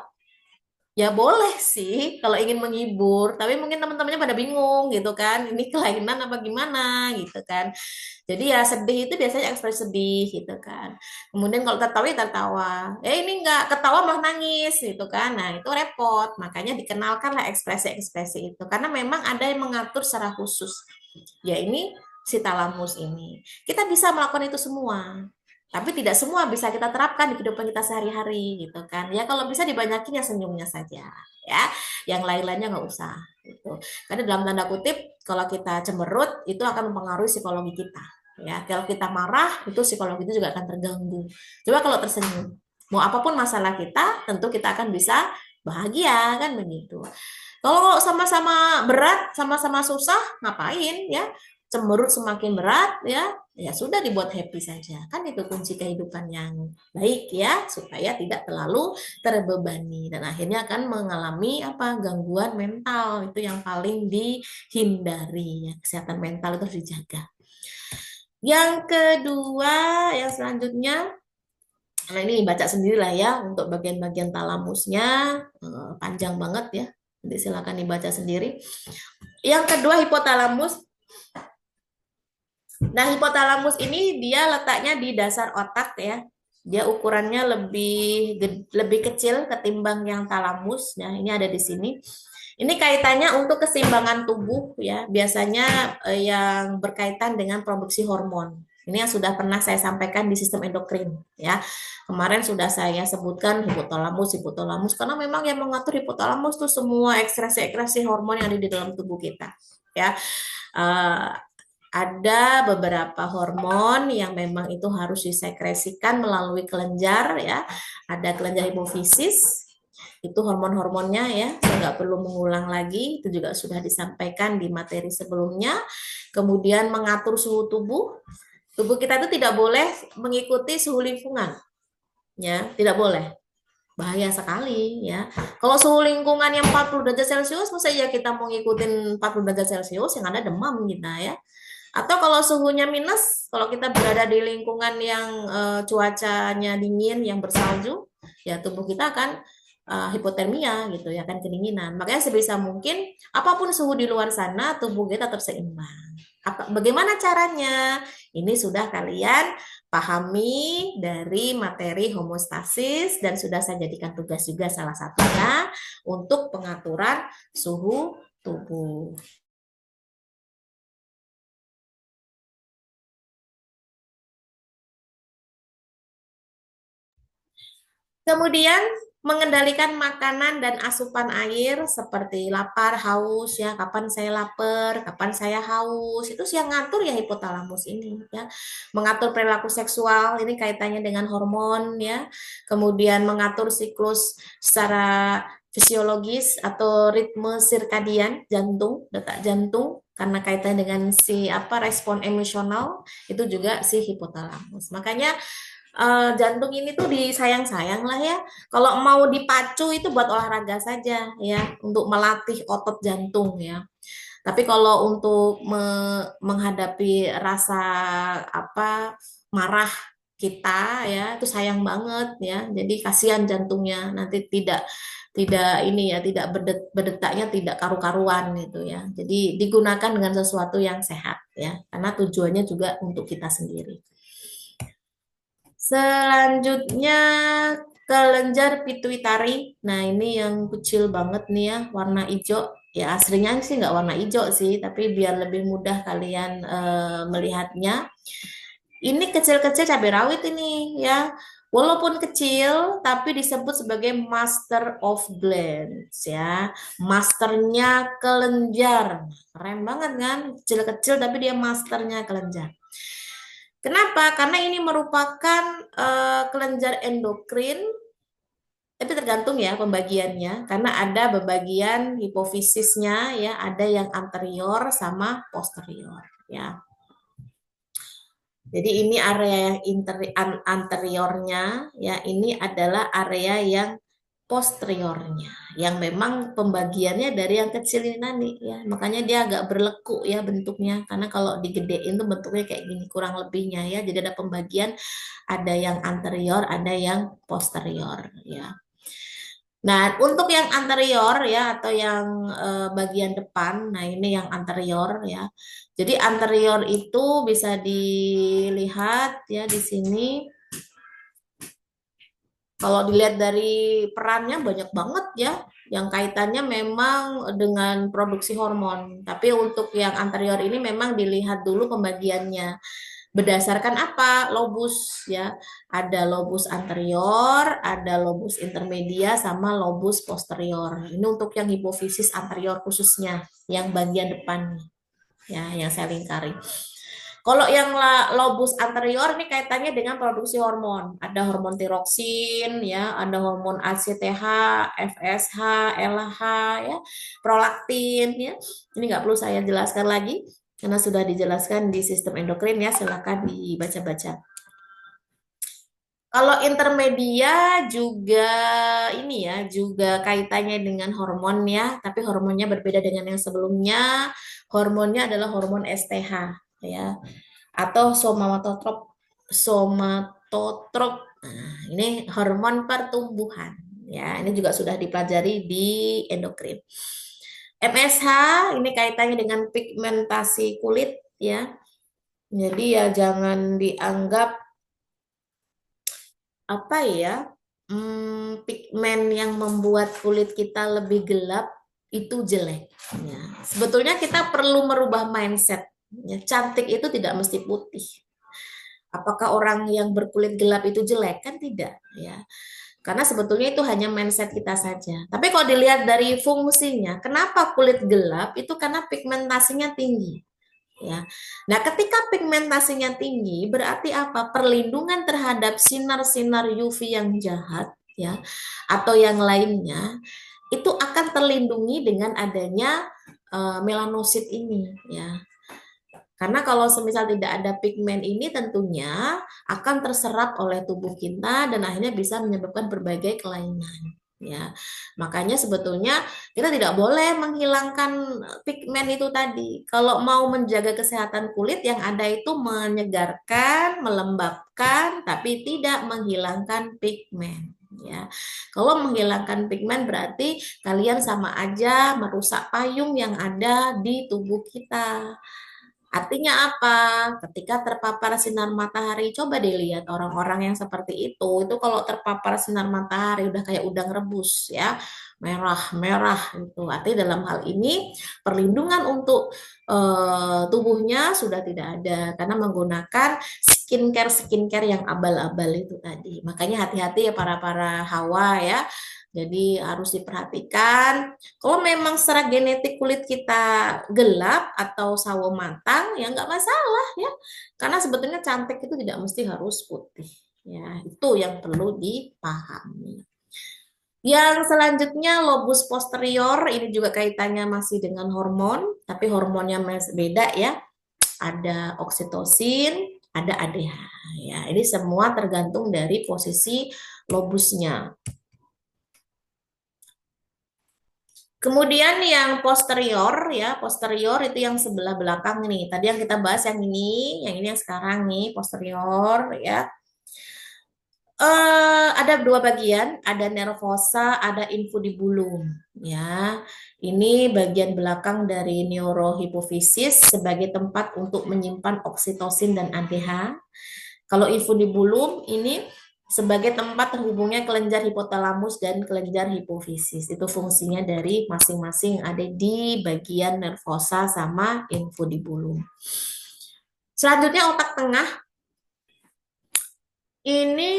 Ya boleh sih kalau ingin menghibur, tapi mungkin teman-temannya pada bingung gitu kan. Ini kelainan apa gimana gitu kan. Jadi ya sedih itu biasanya ekspresi sedih gitu kan. Kemudian kalau tertawa ya tertawa. Ini enggak ketawa malah nangis gitu kan. Nah, itu repot. Makanya dikenalkanlah ekspresi-ekspresi itu karena memang ada yang mengatur secara khusus. Ya ini si talamus ini. Kita bisa melakukan itu semua. Tapi tidak semua bisa kita terapkan di kehidupan kita sehari-hari gitu kan. Ya kalau bisa dibanyakin ya senyumnya saja ya. Yang lain-lainnya nggak usah gitu. Karena dalam tanda kutip kalau kita cemberut itu akan mempengaruhi psikologi kita. Ya, kalau kita marah itu psikologi itu juga akan terganggu. Coba kalau tersenyum, mau apapun masalah kita, tentu kita akan bisa bahagia kan begitu. Kalau sama-sama berat, sama-sama susah, ngapain ya? Cemberut semakin berat ya, ya sudah dibuat happy saja. Kan itu kunci kehidupan yang baik ya, supaya tidak terlalu terbebani dan akhirnya akan mengalami apa? Gangguan mental. Itu yang paling dihindari ya. Kesehatan mental itu harus dijaga. Yang kedua, yang selanjutnya Nah, ini baca sendirilah ya untuk bagian-bagian talamusnya, panjang banget ya. Nanti silakan dibaca sendiri. Yang kedua hipotalamus. Nah, hipotalamus ini dia letaknya di dasar otak ya. Dia ukurannya lebih kecil ketimbang yang talamus. Nah, ini ada di sini. Ini kaitannya untuk keseimbangan tubuh ya. Biasanya yang berkaitan dengan produksi hormon. Ini yang sudah pernah saya sampaikan di sistem endokrin ya. Kemarin sudah saya sebutkan hipotalamus karena memang yang mengatur hipotalamus itu semua ekskresi-ekskresi hormon yang ada di dalam tubuh kita ya. Eh, ada beberapa hormon yang memang itu harus disekresikan melalui kelenjar ya. Ada kelenjar hipofisis, itu hormon-hormonnya ya, saya nggak perlu mengulang lagi, itu juga sudah disampaikan di materi sebelumnya. Kemudian mengatur suhu tubuh, tubuh kita itu tidak boleh mengikuti suhu lingkungan, ya, tidak boleh. Bahaya sekali ya. Kalau suhu lingkungan yang 40 derajat Celcius, masa ya kita mau ngikutin 40 derajat Celcius yang ada demam kita ya. Atau kalau suhunya minus, kalau kita berada di lingkungan yang cuacanya dingin, yang bersalju, ya tubuh kita akan hipotermia gitu ya, kan kedinginan. Makanya sebisa mungkin apapun suhu di luar sana, tubuh kita tetap seimbang. Bagaimana caranya? Ini sudah kalian pahami dari materi homeostasis dan sudah saya jadikan tugas juga salah satunya untuk pengaturan suhu tubuh. Kemudian mengendalikan makanan dan asupan air seperti lapar, haus ya, kapan saya lapar, kapan saya haus, itu sih yang ngatur ya hipotalamus ini ya. Mengatur perilaku seksual ini kaitannya dengan hormon ya. Kemudian mengatur siklus secara fisiologis atau ritme sirkadian jantung, detak jantung karena kaitannya dengan si apa respon emosional itu juga si hipotalamus. Makanya jantung ini tuh disayang-sayang lah ya. Kalau mau dipacu itu buat olahraga saja ya, untuk melatih otot jantung ya. Tapi kalau untuk menghadapi rasa apa marah kita ya, itu sayang banget ya. Jadi kasihan jantungnya nanti tidak tidak ini ya, tidak berdetaknya tidak karu-karuan gitu ya. Jadi digunakan dengan sesuatu yang sehat ya, karena tujuannya juga untuk kita sendiri. Selanjutnya kelenjar pituitari. Nah, ini yang kecil banget nih ya, warna hijau. Ya, aslinya sih nggak warna hijau sih, tapi biar lebih mudah kalian melihatnya. Ini kecil-kecil cabai rawit ini ya. Walaupun kecil, tapi disebut sebagai master of glands ya. Masternya kelenjar. Keren banget kan? Kecil-kecil tapi dia masternya kelenjar. Kenapa? Karena ini merupakan kelenjar endokrin, tapi tergantung ya pembagiannya. Karena ada pembagian hipofisisnya ya, ada yang anterior sama posterior ya. Jadi ini area yang anteriornya ya, ini adalah area yang posteriornya yang memang pembagiannya dari yang kecil ini nanti ya, makanya dia agak berlekuk ya bentuknya, karena kalau digedein tuh bentuknya kayak gini kurang lebihnya ya. Jadi ada pembagian, ada yang anterior ada yang posterior ya. Nah, untuk yang anterior ya atau yang bagian depan, nah ini yang anterior ya. Jadi anterior itu bisa dilihat ya di sini. Kalau dilihat dari perannya banyak banget ya, yang kaitannya memang dengan produksi hormon. Tapi untuk yang anterior ini memang dilihat dulu pembagiannya. Berdasarkan apa? Lobus ya. Ada lobus anterior, ada lobus intermedia, sama lobus posterior. Ini untuk yang hipofisis anterior khususnya, yang bagian depan ya, yang saya lingkari. Kalau yang lobus anterior ini kaitannya dengan produksi hormon. Ada hormon tiroksin, ya, ada hormon ACTH, FSH, LH, ya, prolaktin, ya. Ini nggak perlu saya jelaskan lagi karena sudah dijelaskan di sistem endokrin ya. Silakan dibaca-baca. Kalau intermedia juga ini ya, juga kaitannya dengan hormon ya, tapi hormonnya berbeda dengan yang sebelumnya. Hormonnya adalah hormon STH ya, atau somatotrop gonadotrop. Nah, ini hormon pertumbuhan. Ya, ini juga sudah dipelajari di endokrin. MSH ini kaitannya dengan pigmentasi kulit ya. Jadi ya jangan dianggap apa ya, pigmen yang membuat kulit kita lebih gelap itu jelek. Ya. Sebetulnya kita perlu merubah mindset. Ya, cantik itu tidak mesti putih. Apakah orang yang berkulit gelap itu jelek? Kan tidak, ya. Karena sebetulnya itu hanya mindset kita saja. Tapi kalau dilihat dari fungsinya, kenapa kulit gelap? Itu karena pigmentasinya tinggi. Ya. Nah, ketika pigmentasinya tinggi, berarti apa? Perlindungan terhadap sinar-sinar UV yang jahat, ya, atau yang lainnya, itu akan terlindungi dengan adanya melanosit ini, ya. Karena kalau semisal tidak ada pigmen ini tentunya akan terserap oleh tubuh kita dan akhirnya bisa menyebabkan berbagai kelainan. Ya, makanya sebetulnya kita tidak boleh menghilangkan pigmen itu tadi. Kalau mau menjaga kesehatan kulit yang ada itu menyegarkan, melembabkan, tapi tidak menghilangkan pigmen. Ya, kalau menghilangkan pigmen berarti kalian sama aja merusak payung yang ada di tubuh kita. Artinya apa? Ketika terpapar sinar matahari, coba dilihat orang-orang yang seperti itu kalau terpapar sinar matahari udah kayak udang rebus ya, merah-merah itu. Artinya dalam hal ini perlindungan untuk tubuhnya sudah tidak ada karena menggunakan skincare yang abal-abal itu tadi. Makanya hati-hati ya para hawa ya. Jadi harus diperhatikan. Kalau memang secara genetik kulit kita gelap atau sawo matang, ya nggak masalah ya. Karena sebetulnya cantik itu tidak mesti harus putih. Ya, itu yang perlu dipahami. Yang selanjutnya lobus posterior, ini juga kaitannya masih dengan hormon, tapi hormonnya beda ya. Ada oksitosin, ada ADH. Ya, ini semua tergantung dari posisi lobusnya. Kemudian yang posterior ya, posterior itu yang sebelah belakang nih. Tadi yang kita bahas yang ini yang sekarang nih, posterior ya. Ada dua bagian, ada nervosa, ada infundibulum ya. Ini bagian belakang dari neurohipofisis sebagai tempat untuk menyimpan oksitosin dan ADH. Kalau infundibulum ini sebagai tempat terhubungnya kelenjar hipotalamus dan kelenjar hipofisis. Itu fungsinya dari masing-masing ada di bagian nervosa sama infundibulum. Selanjutnya otak tengah. Ini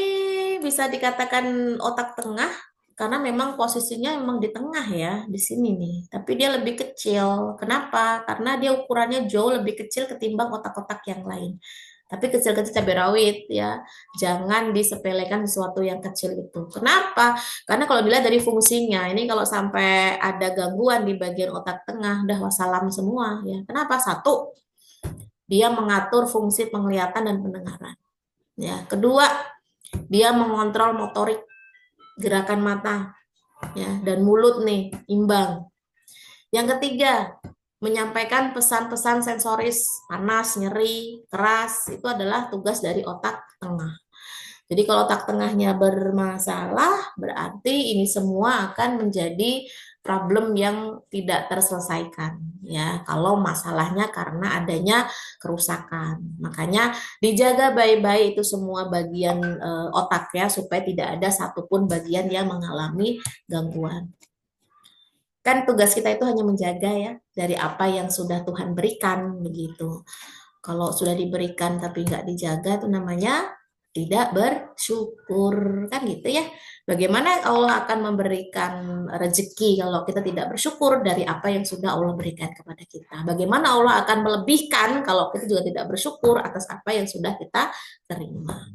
bisa dikatakan otak tengah karena memang posisinya memang di tengah ya, di sini nih. Tapi dia lebih kecil. Kenapa? Karena dia ukurannya jauh lebih kecil ketimbang otak-otak yang lain. Tapi kecil-kecil cabai rawit ya. Jangan disepelekan sesuatu yang kecil itu. Kenapa? Karena kalau dilihat dari fungsinya, ini kalau sampai ada gangguan di bagian otak tengah, udah wassalam semua ya. Kenapa? Satu, dia mengatur fungsi penglihatan dan pendengaran. Ya, kedua, dia mengontrol motorik gerakan mata ya dan mulut nih imbang. Yang ketiga, menyampaikan pesan-pesan sensoris panas, nyeri, keras itu adalah tugas dari otak tengah. Jadi kalau otak tengahnya bermasalah, berarti ini semua akan menjadi problem yang tidak terselesaikan ya. Kalau masalahnya karena adanya kerusakan. Makanya dijaga baik-baik itu semua bagian otak ya supaya tidak ada satupun bagian yang mengalami gangguan. Kan tugas kita itu hanya menjaga ya dari apa yang sudah Tuhan berikan begitu. Kalau sudah diberikan tapi nggak dijaga itu namanya tidak bersyukur kan gitu ya. Bagaimana Allah akan memberikan rezeki kalau kita tidak bersyukur dari apa yang sudah Allah berikan kepada kita. Bagaimana Allah akan melebihkan kalau kita juga tidak bersyukur atas apa yang sudah kita terima.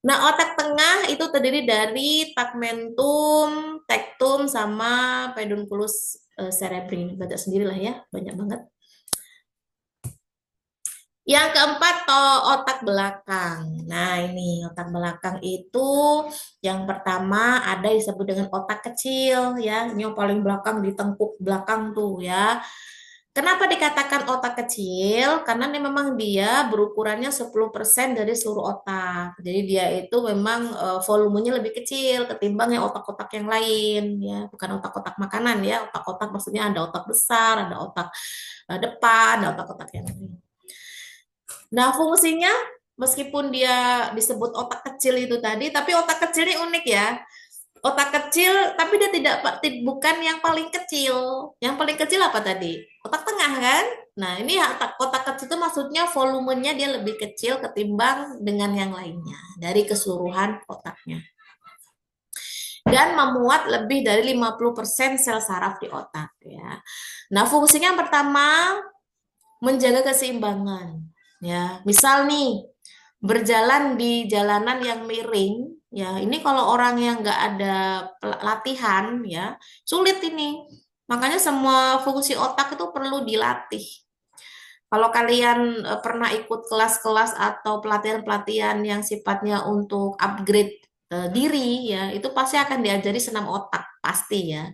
Nah, otak tengah itu terdiri dari tegmentum, tektum, sama pedunculus cerebri. Baca sendirilah ya, banyak banget. Yang keempat, otak belakang. Nah, ini otak belakang itu yang pertama ada disebut dengan otak kecil ya. Ini yang paling belakang di tengkuk belakang tuh ya. Kenapa dikatakan otak kecil? Karena memang dia berukurannya 10% dari seluruh otak. Jadi dia itu memang volumenya lebih kecil ketimbang yang otak-otak yang lain ya, bukan otak-otak makanan ya. Otak-otak maksudnya ada otak besar, ada otak depan, ada otak-otak yang lain. Nah, fungsinya meskipun dia disebut otak kecil itu tadi, tapi otak kecil ini unik ya. Otak kecil, tapi dia tidak bukan yang paling kecil. Yang paling kecil apa tadi? Otak tengah kan? Nah, ini otak kecil itu maksudnya volumenya dia lebih kecil ketimbang dengan yang lainnya dari keseluruhan otaknya. Dan memuat lebih dari 50% sel saraf di otak ya. Nah, fungsinya yang pertama menjaga keseimbangan ya. Misal nih, berjalan di jalanan yang miring ya, ini kalau orang yang nggak ada latihan ya sulit ini, makanya semua fungsi otak itu perlu dilatih. Kalau kalian pernah ikut kelas-kelas atau pelatihan-pelatihan yang sifatnya untuk upgrade diri ya, itu pasti akan diajari senam otak pasti ya,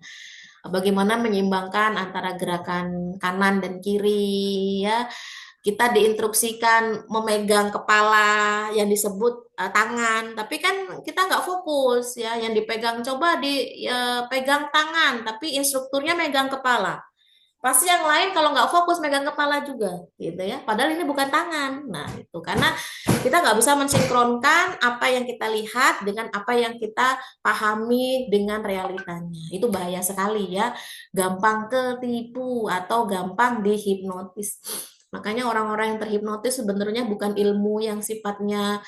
bagaimana menyeimbangkan antara gerakan kanan dan kiri ya. Kita diinstruksikan memegang kepala yang disebut tangan, tapi kan kita nggak fokus ya, yang dipegang coba dipegang tangan, tapi instrukturnya megang kepala. Pasti yang lain kalau nggak fokus megang kepala juga, gitu ya. Padahal ini bukan tangan. Nah, itu karena kita nggak bisa mensinkronkan apa yang kita lihat dengan apa yang kita pahami dengan realitanya. Itu bahaya sekali ya. Gampang ketipu atau gampang dihipnotis. Makanya orang-orang yang terhipnotis sebenarnya bukan ilmu yang sifatnya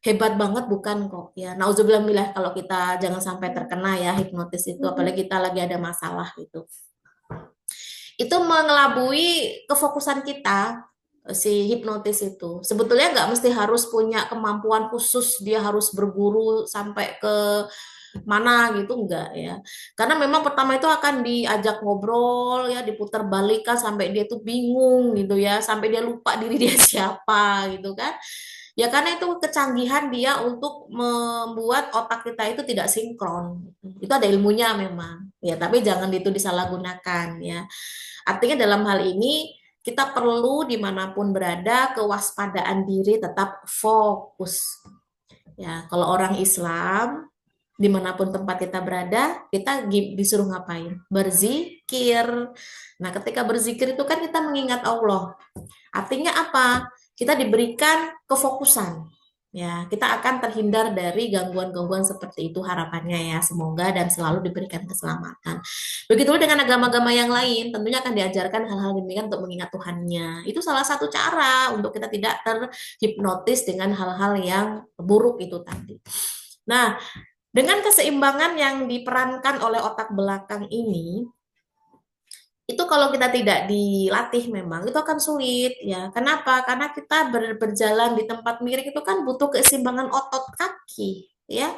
hebat banget, bukan kok ya. Nauzubillah kalau kita jangan sampai terkena ya hipnotis itu, apalagi kita lagi ada masalah gitu. Itu mengelabui kefokusan kita, si hipnotis itu. Sebetulnya nggak mesti harus punya kemampuan khusus, dia harus berguru sampai ke mana gitu, enggak ya. Karena memang pertama itu akan diajak ngobrol ya, diputar balikan sampai dia tuh bingung gitu ya, sampai dia lupa diri dia siapa gitu kan. Ya karena itu kecanggihan dia untuk membuat otak kita itu tidak sinkron. Itu ada ilmunya memang. Ya, tapi jangan itu disalahgunakan ya. Artinya dalam hal ini kita perlu dimanapun berada kewaspadaan diri tetap fokus. Ya, kalau orang Islam dimanapun tempat kita berada, kita disuruh ngapain? Berzikir. Nah, ketika berzikir itu kan kita mengingat Allah. Artinya apa? Kita diberikan kefokusan. Ya, kita akan terhindar dari gangguan-gangguan seperti itu harapannya ya. Semoga dan selalu diberikan keselamatan. Begitu dengan agama-agama yang lain, tentunya akan diajarkan hal-hal demikian untuk mengingat Tuhannya. Itu salah satu cara untuk kita tidak terhipnotis dengan hal-hal yang buruk itu tadi. Nah, dengan keseimbangan yang diperankan oleh otak belakang ini, itu kalau kita tidak dilatih memang itu akan sulit ya. Kenapa? Karena kita berjalan di tempat miring itu kan butuh keseimbangan otot kaki ya.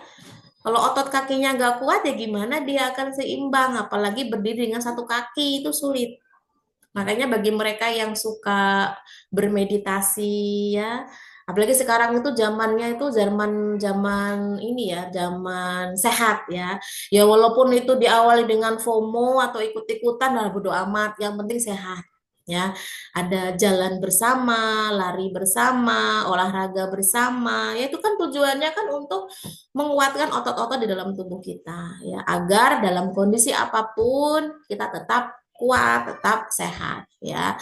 Kalau otot kakinya nggak kuat ya gimana dia akan seimbang, apalagi berdiri dengan satu kaki itu sulit. Makanya bagi mereka yang suka bermeditasi ya, apalagi sekarang itu zamannya itu zaman zaman ini ya, zaman sehat ya. Ya walaupun itu diawali dengan FOMO atau ikut-ikutan, nah bodo amat, yang penting sehat. Ya, ada jalan bersama, lari bersama, olahraga bersama. Ya itu kan tujuannya kan untuk menguatkan otot-otot di dalam tubuh kita ya, agar dalam kondisi apapun kita tetap kuat, tetap sehat ya.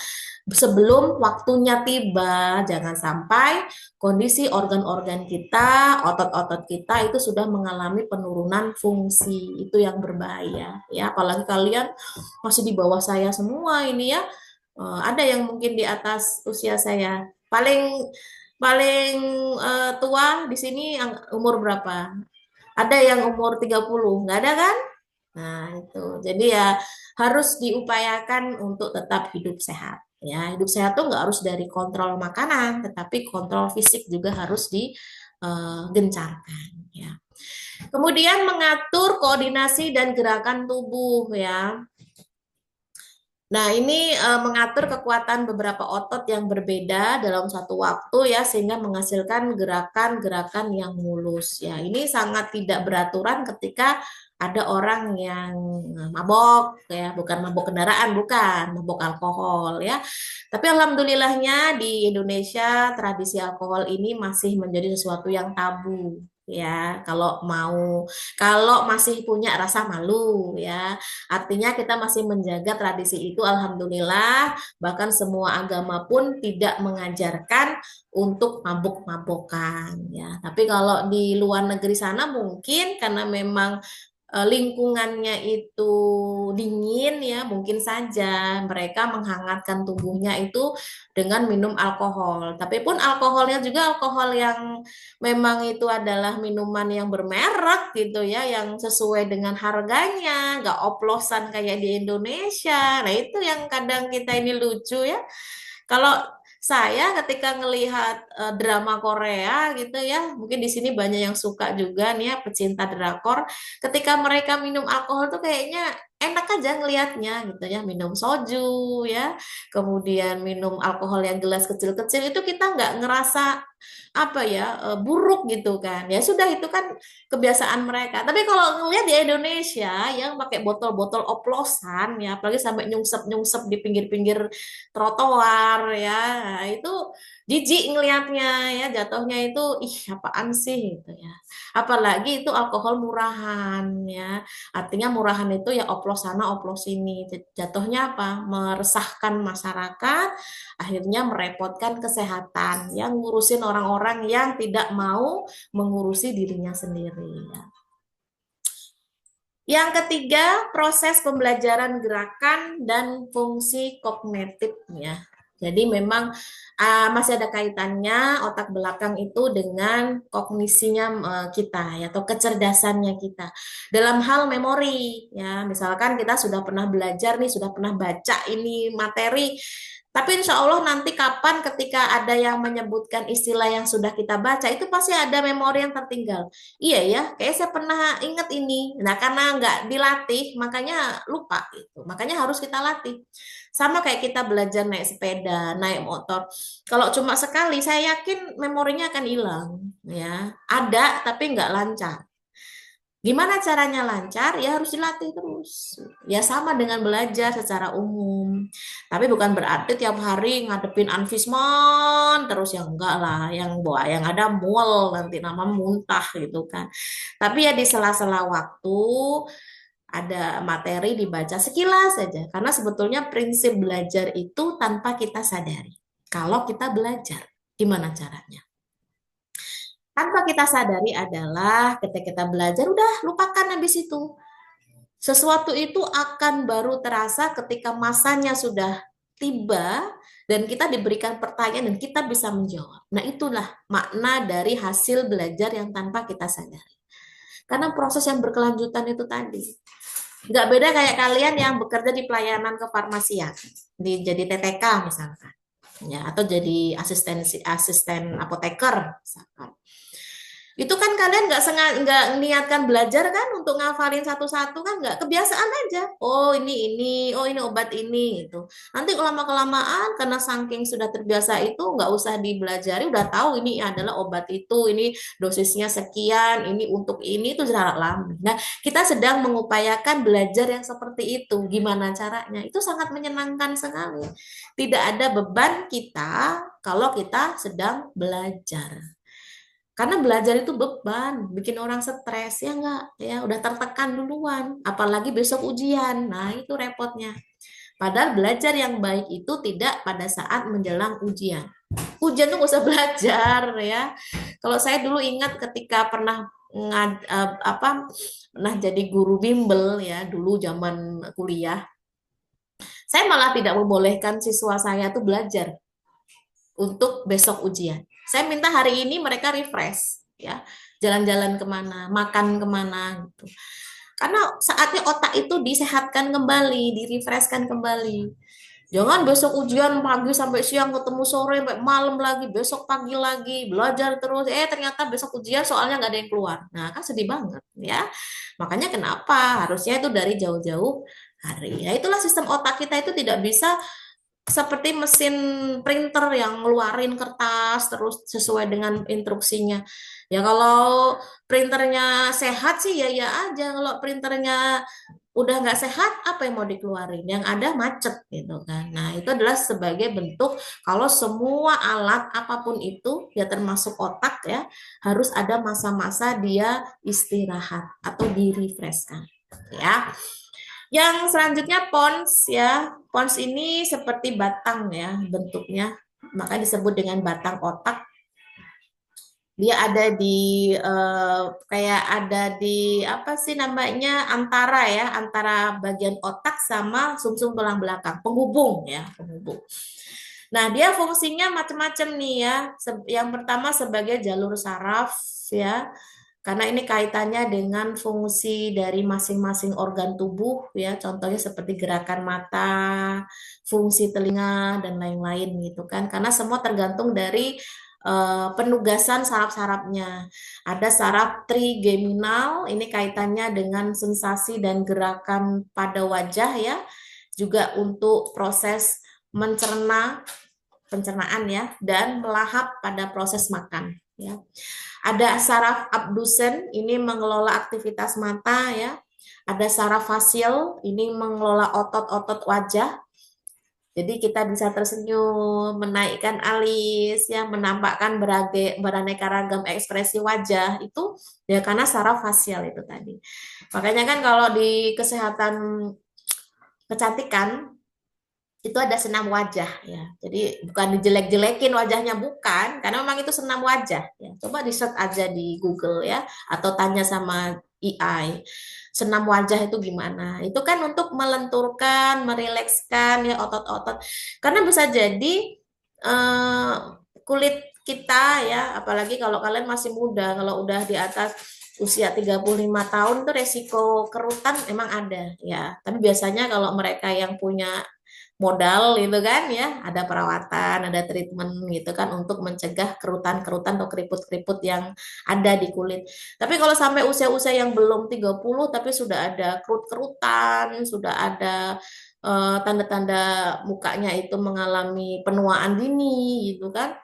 Sebelum waktunya tiba, jangan sampai kondisi organ-organ kita, otot-otot kita itu sudah mengalami penurunan fungsi. Itu yang berbahaya ya. Apalagi kalian masih di bawah saya semua ini ya. Ada yang mungkin di atas usia saya. Paling paling tua di sini yang umur berapa? Ada yang umur 30, nggak ada kan? Nah, itu. Jadi ya harus diupayakan untuk tetap hidup sehat. Ya, hidup sehat tuh nggak harus dari kontrol makanan, tetapi kontrol fisik juga harus digencarkan. Ya. Kemudian mengatur koordinasi dan gerakan tubuh ya. Nah, ini mengatur kekuatan beberapa otot yang berbeda dalam satu waktu ya, sehingga menghasilkan gerakan-gerakan yang mulus ya. Ini sangat tidak beraturan ketika ada orang yang mabok ya, bukan mabok kendaraan, bukan mabok alkohol ya. Tapi alhamdulillahnya di Indonesia tradisi alkohol ini masih menjadi sesuatu yang tabu ya. Kalau masih punya rasa malu ya. Artinya kita masih menjaga tradisi itu, alhamdulillah. Bahkan semua agama pun tidak mengajarkan untuk mabuk-mabukan ya. Tapi kalau di luar negeri sana mungkin karena memang lingkungannya itu dingin ya, mungkin saja mereka menghangatkan tubuhnya itu dengan minum alkohol. Tapi pun alkoholnya juga alkohol yang memang itu adalah minuman yang bermerek gitu ya, yang sesuai dengan harganya, nggak oplosan kayak di Indonesia. Nah, itu yang kadang kita ini lucu ya. Kalau saya ketika ngelihat drama Korea gitu ya, mungkin di sini banyak yang suka juga nih ya, pecinta drakor. Ketika mereka minum alkohol tuh kayaknya enak aja ngelihatnya gitu ya, minum soju ya, kemudian minum alkohol yang gelas kecil-kecil itu kita nggak ngerasa apa ya buruk gitu kan. Ya sudah itu kan kebiasaan mereka. Tapi kalau ngelihat di Indonesia yang pakai botol-botol oplosan ya, apalagi sampai nyungsep-nyungsep di pinggir-pinggir trotoar ya, nah, itu jijik ngelihatnya ya, jatuhnya itu ih apaan sih gitu ya. Apalagi itu alkohol murahan ya. Artinya murahan itu ya oplos sana oplos sini. Jatuhnya apa? Meresahkan masyarakat, akhirnya merepotkan kesehatan yang ngurusin orang-orang yang tidak mau mengurusi dirinya sendiri ya. Yang ketiga, proses pembelajaran gerakan dan fungsi kognitifnya. Jadi memang masih ada kaitannya otak belakang itu dengan kognisinya kita ya, atau kecerdasannya kita dalam hal memori ya. Misalkan kita sudah pernah belajar nih, sudah pernah baca ini materi, tapi insya Allah nanti kapan ketika ada yang menyebutkan istilah yang sudah kita baca, itu pasti ada memori yang tertinggal. Iya ya, kayak saya pernah ingat ini. Nah, karena nggak dilatih, makanya lupa gitu. Makanya harus kita latih. Sama kayak kita belajar naik sepeda, naik motor. Kalau cuma sekali, saya yakin memorinya akan hilang. Ya, ada tapi nggak lancar. Gimana caranya lancar? Ya harus dilatih terus. Ya sama dengan belajar secara umum. Tapi bukan berarti tiap hari ngadepin Anfisman terus ya enggak lah. Yang ada mual nanti nama muntah gitu kan. Tapi ya di sela-sela waktu ada materi dibaca sekilas saja. Karena sebetulnya prinsip belajar itu tanpa kita sadari. Kalau kita belajar, gimana caranya? Tanpa kita sadari adalah ketika kita belajar, udah lupakan habis itu. Sesuatu itu akan baru terasa ketika masanya sudah tiba dan kita diberikan pertanyaan dan kita bisa menjawab. Nah, itulah makna dari hasil belajar yang tanpa kita sadari. Karena proses yang berkelanjutan itu tadi. Nggak beda kayak kalian yang bekerja di pelayanan kefarmasian, jadi TTK misalkan, ya, atau jadi asisten apoteker misalkan. Itu kan kalian nggak sengaja nggak niatkan belajar kan untuk ngafalin satu-satu kan nggak kebiasaan aja. Oh oh ini obat ini itu. Nanti lama kelamaan karena saking sudah terbiasa itu nggak usah dibelajari udah tahu ini adalah obat itu, ini dosisnya sekian, ini untuk ini itu jarak lama. Nah kita sedang mengupayakan belajar yang seperti itu. Gimana caranya? Itu sangat menyenangkan sekali. Tidak ada beban kita kalau kita sedang belajar. Karena belajar itu beban, bikin orang stres, ya enggak? Ya, udah tertekan duluan, apalagi besok ujian. Nah, itu repotnya. Padahal belajar yang baik itu tidak pada saat menjelang ujian. Ujian tuh nggak usah belajar ya. Kalau saya dulu ingat ketika pernah pernah jadi guru bimbel ya, dulu zaman kuliah. Saya malah tidak membolehkan siswa saya tuh belajar untuk besok ujian. Saya minta hari ini mereka refresh, ya, jalan-jalan kemana, makan kemana, gitu. Karena saatnya otak itu disehatkan kembali, direfreshkan kembali. Jangan besok ujian pagi sampai siang, ketemu sore sampai malam lagi, besok pagi lagi, belajar terus. Ternyata besok ujian soalnya nggak ada yang keluar. Nah, kan sedih banget ya. Makanya kenapa harusnya itu dari jauh-jauh hari. Ya, itulah sistem otak kita itu tidak bisa seperti mesin printer yang ngeluarin kertas terus sesuai dengan instruksinya. Ya kalau printernya sehat sih ya ya aja. Kalau printernya udah nggak sehat, apa yang mau dikeluarin? Yang ada macet gitu kan. Nah itu adalah sebagai bentuk kalau semua alat apapun itu ya termasuk otak ya harus ada masa-masa dia istirahat atau di refreshkan ya. Yang selanjutnya pons ya. Pons ini seperti batang ya bentuknya. Maka disebut dengan batang otak. Dia ada di kayak ada di apa sih namanya antara ya antara bagian otak sama sumsum tulang belakang, penghubung ya, penghubung. Nah, dia fungsinya macam-macam nih ya. Yang pertama sebagai jalur saraf ya. Karena ini kaitannya dengan fungsi dari masing-masing organ tubuh ya, contohnya seperti gerakan mata, fungsi telinga dan lain-lain gitu kan. Karena semua tergantung dari penugasan saraf-sarafnya. Ada saraf trigeminal, ini kaitannya dengan sensasi dan gerakan pada wajah ya, juga untuk proses mencerna, pencernaan ya, dan melahap pada proses makan ya. Ada saraf abdusen, ini mengelola aktivitas mata ya. Ada saraf facial, ini mengelola otot-otot wajah. Jadi kita bisa tersenyum, menaikkan alis, ya, menampakkan beraneka ragam ekspresi wajah itu ya karena saraf fasial itu tadi. Makanya kan kalau di kesehatan kecantikan itu ada senam wajah ya. Jadi bukan dijelek-jelekin wajahnya bukan, karena memang itu senam wajah ya. Coba di search aja di Google ya atau tanya sama AI. Senam wajah itu gimana? Itu kan untuk melenturkan, merilekskan ya otot-otot. Karena bisa jadi eh, kulit kita ya, apalagi kalau kalian masih muda, kalau udah di atas usia 35 tahun tuh resiko kerutan emang ada ya. Tapi biasanya kalau mereka yang punya modal gitu kan ya, ada perawatan, ada treatment gitu kan untuk mencegah kerutan-kerutan atau keriput-keriput yang ada di kulit. Tapi kalau sampai usia-usia yang belum 30 tapi sudah ada kerut-kerutan, sudah ada tanda-tanda mukanya itu mengalami penuaan dini gitu kan.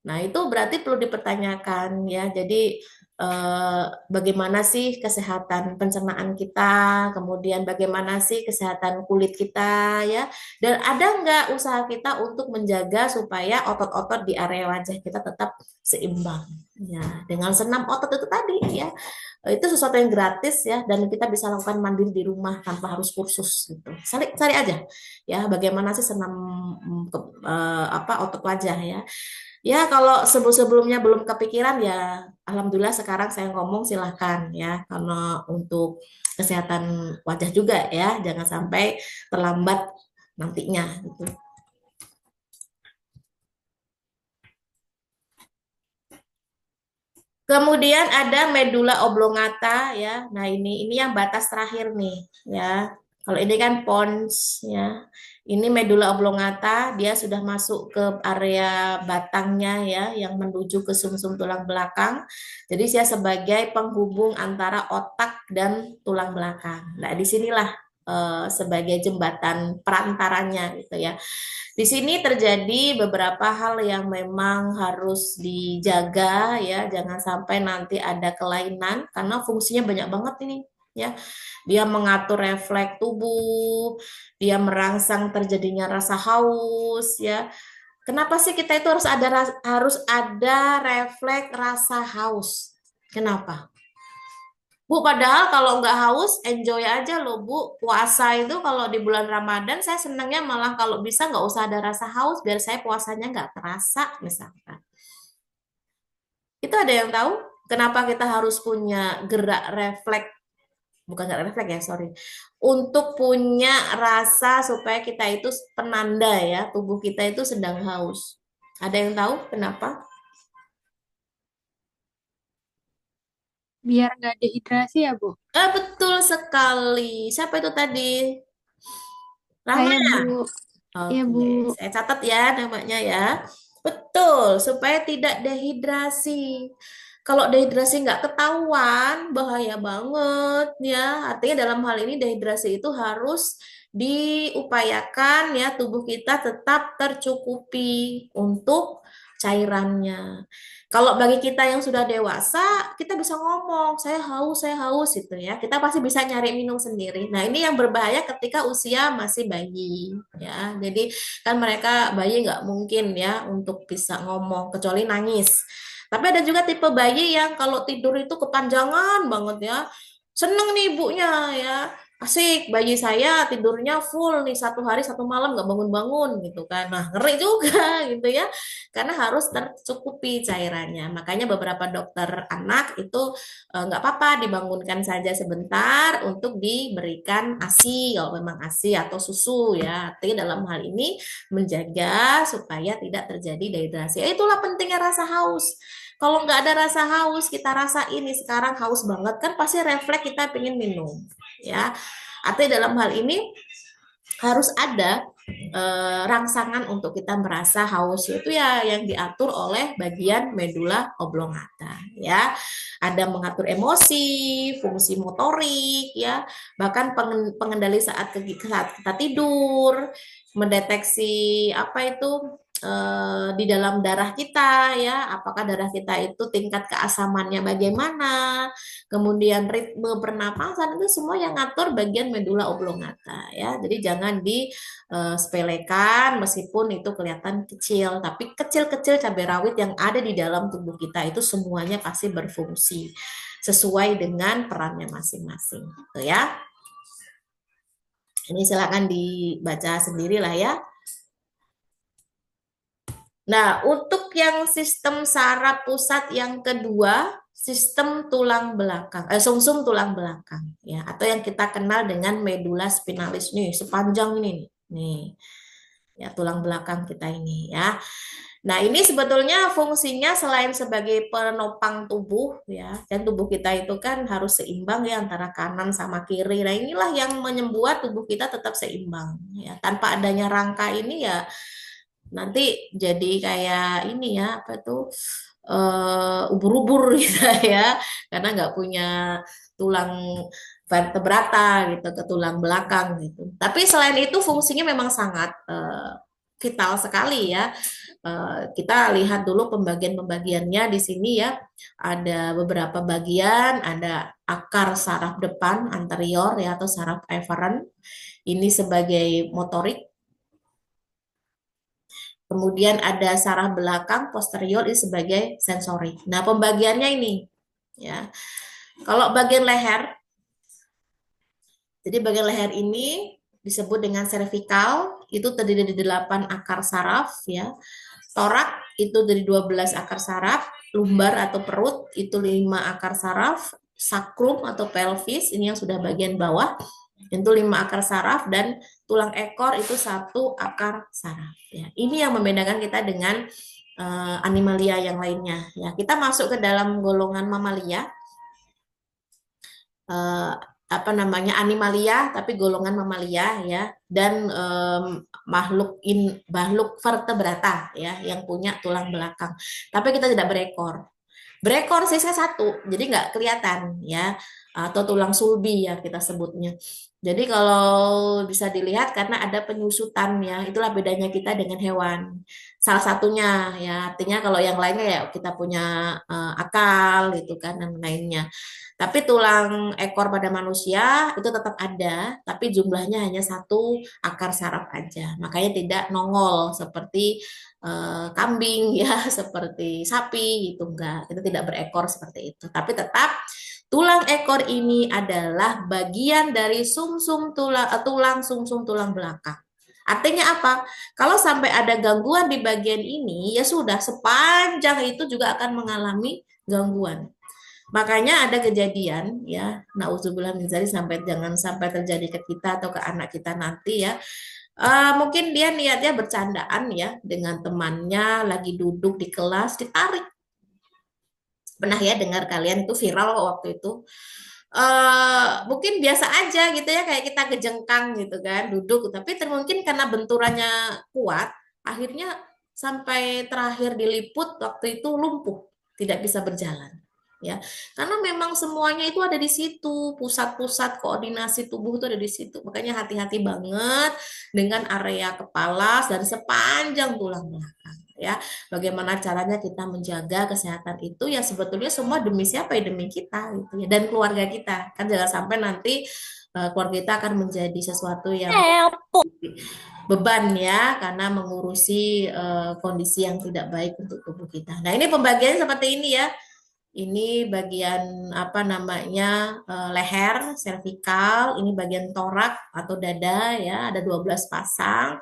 Nah, itu berarti perlu dipertanyakan ya. Jadi bagaimana sih kesehatan pencernaan kita, kemudian bagaimana sih kesehatan kulit kita ya, dan ada nggak usaha kita untuk menjaga supaya otot-otot di area wajah kita tetap seimbang ya, dengan senam otot itu tadi ya. Itu sesuatu yang gratis ya, dan kita bisa lakukan mandiri di rumah tanpa harus kursus gitu. Cari aja ya, bagaimana sih senam apa otot wajah ya. Ya, kalau sebelum-sebelumnya belum kepikiran ya, alhamdulillah sekarang saya ngomong silahkan ya, karena untuk kesehatan wajah juga ya, jangan sampai terlambat nantinya gitu. Kemudian ada medula oblongata ya. Nah, ini yang batas terakhir nih ya. Kalau ini kan pons ya. Ini medula oblongata, dia sudah masuk ke area batangnya ya yang menuju ke sumsum tulang belakang. Jadi dia sebagai penghubung antara otak dan tulang belakang. Nah, disinilah sebagai jembatan perantaranya gitu ya. Di sini terjadi beberapa hal yang memang harus dijaga ya, jangan sampai nanti ada kelainan karena fungsinya banyak banget ini ya. Dia mengatur refleks tubuh, dia merangsang terjadinya rasa haus ya. Kenapa sih kita itu harus ada refleks rasa haus? Kenapa? Bu, padahal kalau nggak haus, enjoy aja loh, Bu. Puasa itu kalau di bulan Ramadan, saya senangnya malah kalau bisa nggak usah ada rasa haus, biar saya puasanya nggak terasa, misalkan. Itu ada yang tahu kenapa kita harus punya gerak refleks, bukan gerak refleks ya, sorry. Untuk punya rasa supaya kita itu penanda ya, tubuh kita itu sedang haus. Ada yang tahu kenapa? Biar nggak dehidrasi ya, Bu. Betul sekali. Siapa itu tadi? Rahma. Saya, Bu. Iya, Oke, Bu. saya catat ya namanya ya. Betul, supaya tidak dehidrasi. Kalau dehidrasi nggak ketahuan, bahaya banget ya. Artinya dalam hal ini dehidrasi itu harus diupayakan ya tubuh kita tetap tercukupi untuk cairannya. Kalau bagi kita yang sudah dewasa, kita bisa ngomong, saya haus gitu ya. Kita pasti bisa nyari minum sendiri. Nah, ini yang berbahaya ketika usia masih bayi ya. Jadi kan mereka bayi nggak mungkin ya untuk bisa ngomong kecuali nangis. Tapi ada juga tipe bayi yang kalau tidur itu kepanjangan banget ya. Seneng nih ibunya ya. Asik, bayi saya tidurnya full nih 1 hari 1 malam nggak bangun-bangun gitu kan. Nah, ngeri juga gitu ya. Karena harus tercukupi cairannya. Makanya beberapa dokter anak itu nggak apa-apa dibangunkan saja sebentar untuk diberikan ASI kalau memang ASI atau susu ya. Artinya dalam hal ini menjaga supaya tidak terjadi dehidrasi. Itulah pentingnya rasa haus. Kalau nggak ada rasa haus, kita rasa ini sekarang haus banget kan pasti refleks kita pengen minum ya. Artinya dalam hal ini harus ada rangsangan untuk kita merasa haus itu ya yang diatur oleh bagian medula oblongata ya. Ada mengatur emosi, fungsi motorik ya, bahkan pengendali saat kita tidur, mendeteksi apa itu di dalam darah kita ya, apakah darah kita itu tingkat keasamannya bagaimana, kemudian ritme pernapasan itu semua yang ngatur bagian medula oblongata ya. Jadi jangan disepelekan meskipun itu kelihatan kecil, tapi kecil-kecil cabai rawit yang ada di dalam tubuh kita itu semuanya pasti berfungsi sesuai dengan perannya masing-masing gitu ya. Ini silakan dibaca sendirilah ya. Nah, untuk yang sistem saraf pusat yang kedua, sistem tulang belakang, sumsum tulang belakang, ya, atau yang kita kenal dengan medula spinalis nih, sepanjang ini nih, ya tulang belakang kita ini, ya. Nah, ini sebetulnya fungsinya selain sebagai penopang tubuh, ya, dan tubuh kita itu kan harus seimbang ya antara kanan sama kiri. Nah, inilah yang membuat tubuh kita tetap seimbang, ya. Tanpa adanya rangka ini ya nanti jadi kayak ini ya apa tuh ubur-ubur gitu ya karena nggak punya tulang vertebrata gitu ke tulang belakang gitu. Tapi selain itu fungsinya memang sangat vital sekali ya. Kita lihat dulu pembagian-pembagiannya di sini ya. Ada beberapa bagian, ada akar saraf depan anterior ya atau saraf efferent. Ini sebagai motorik. Kemudian ada saraf belakang posterior ini sebagai sensori. Nah, pembagiannya ini ya. Kalau bagian leher, jadi bagian leher ini disebut dengan cervical, itu terdiri dari 8 akar saraf ya. Torak itu dari 12 akar saraf, lumbar atau perut itu 5 akar saraf, sakrum atau pelvis ini yang sudah bagian bawah itu 5 akar saraf dan tulang ekor itu 1 akar saraf. Ya, ini yang membedakan kita dengan animalia yang lainnya. Ya, kita masuk ke dalam golongan mamalia, apa namanya animalia, tapi golongan mamalia ya, dan makhluk vertebrata ya, yang punya tulang belakang. Tapi kita tidak berekor. Berekor sisa 1, jadi nggak kelihatan ya, atau tulang sulbi ya kita sebutnya. Jadi kalau bisa dilihat karena ada penyusutan ya, itulah bedanya kita dengan hewan. Salah satunya ya, artinya kalau yang lainnya ya kita punya akal gitu kan dan lainnya. Tapi tulang ekor pada manusia itu tetap ada, tapi jumlahnya hanya 1 akar saraf aja. Makanya tidak nongol seperti kambing ya, seperti sapi itu enggak. Itu tidak berekor seperti itu. Tapi tetap tulang ekor ini adalah bagian dari tulang sumsum tulang belakang. Artinya apa? Kalau sampai ada gangguan di bagian ini, ya sudah sepanjang itu juga akan mengalami gangguan. Makanya ada kejadian ya, nauzubillah min dzalik sampai jangan sampai terjadi ke kita atau ke anak kita nanti ya. Mungkin dia niatnya bercandaan ya dengan temannya lagi duduk di kelas ditarik. Pernah ya dengar kalian itu viral waktu itu. Mungkin biasa aja gitu ya kayak kita kejengkang gitu kan duduk tapi mungkin karena benturannya kuat akhirnya sampai terakhir diliput waktu itu lumpuh tidak bisa berjalan. ya. Karena memang semuanya itu ada di situ, pusat-pusat koordinasi tubuh itu ada di situ. Makanya hati-hati banget dengan area kepala dan sepanjang tulang belakang ya. Bagaimana caranya kita menjaga kesehatan itu ya sebetulnya semua demi siapa ya demi kita gitu ya dan keluarga kita. Kan jangan sampai nanti keluarga kita akan menjadi sesuatu yang beban ya karena mengurusi kondisi yang tidak baik untuk tubuh kita. Nah, ini pembagiannya seperti ini ya. Ini bagian apa namanya leher, servikal, ini bagian torak atau dada ya, ada 12 pasang.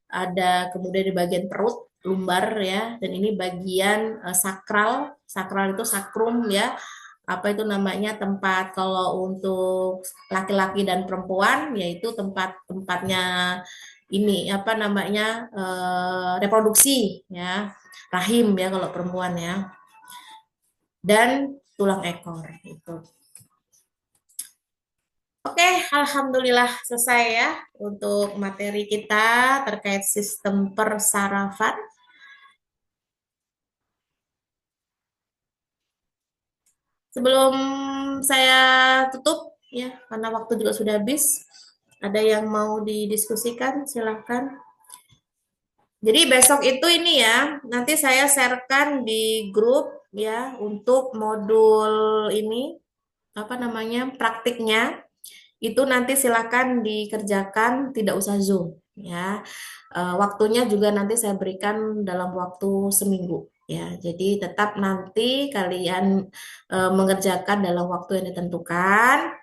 Ada kemudian di bagian perut, lumbar ya, dan ini bagian sakral. Sakral itu sakrum ya. Apa itu namanya tempat kalau untuk laki-laki dan perempuan yaitu tempat-tempatnya ini apa namanya reproduksi ya, rahim ya kalau perempuan ya dan tulang ekor itu. Oke, alhamdulillah selesai ya untuk materi kita terkait sistem persarafan. Sebelum saya tutup ya, karena waktu juga sudah habis. Ada yang mau didiskusikan? Silahkan. Jadi besok itu ini ya, nanti saya sharekan di grup ya untuk modul ini apa namanya praktiknya. Itu nanti silakan dikerjakan, tidak usah Zoom ya. Waktunya juga nanti saya berikan dalam waktu seminggu ya. Jadi tetap nanti kalian mengerjakan dalam waktu yang ditentukan.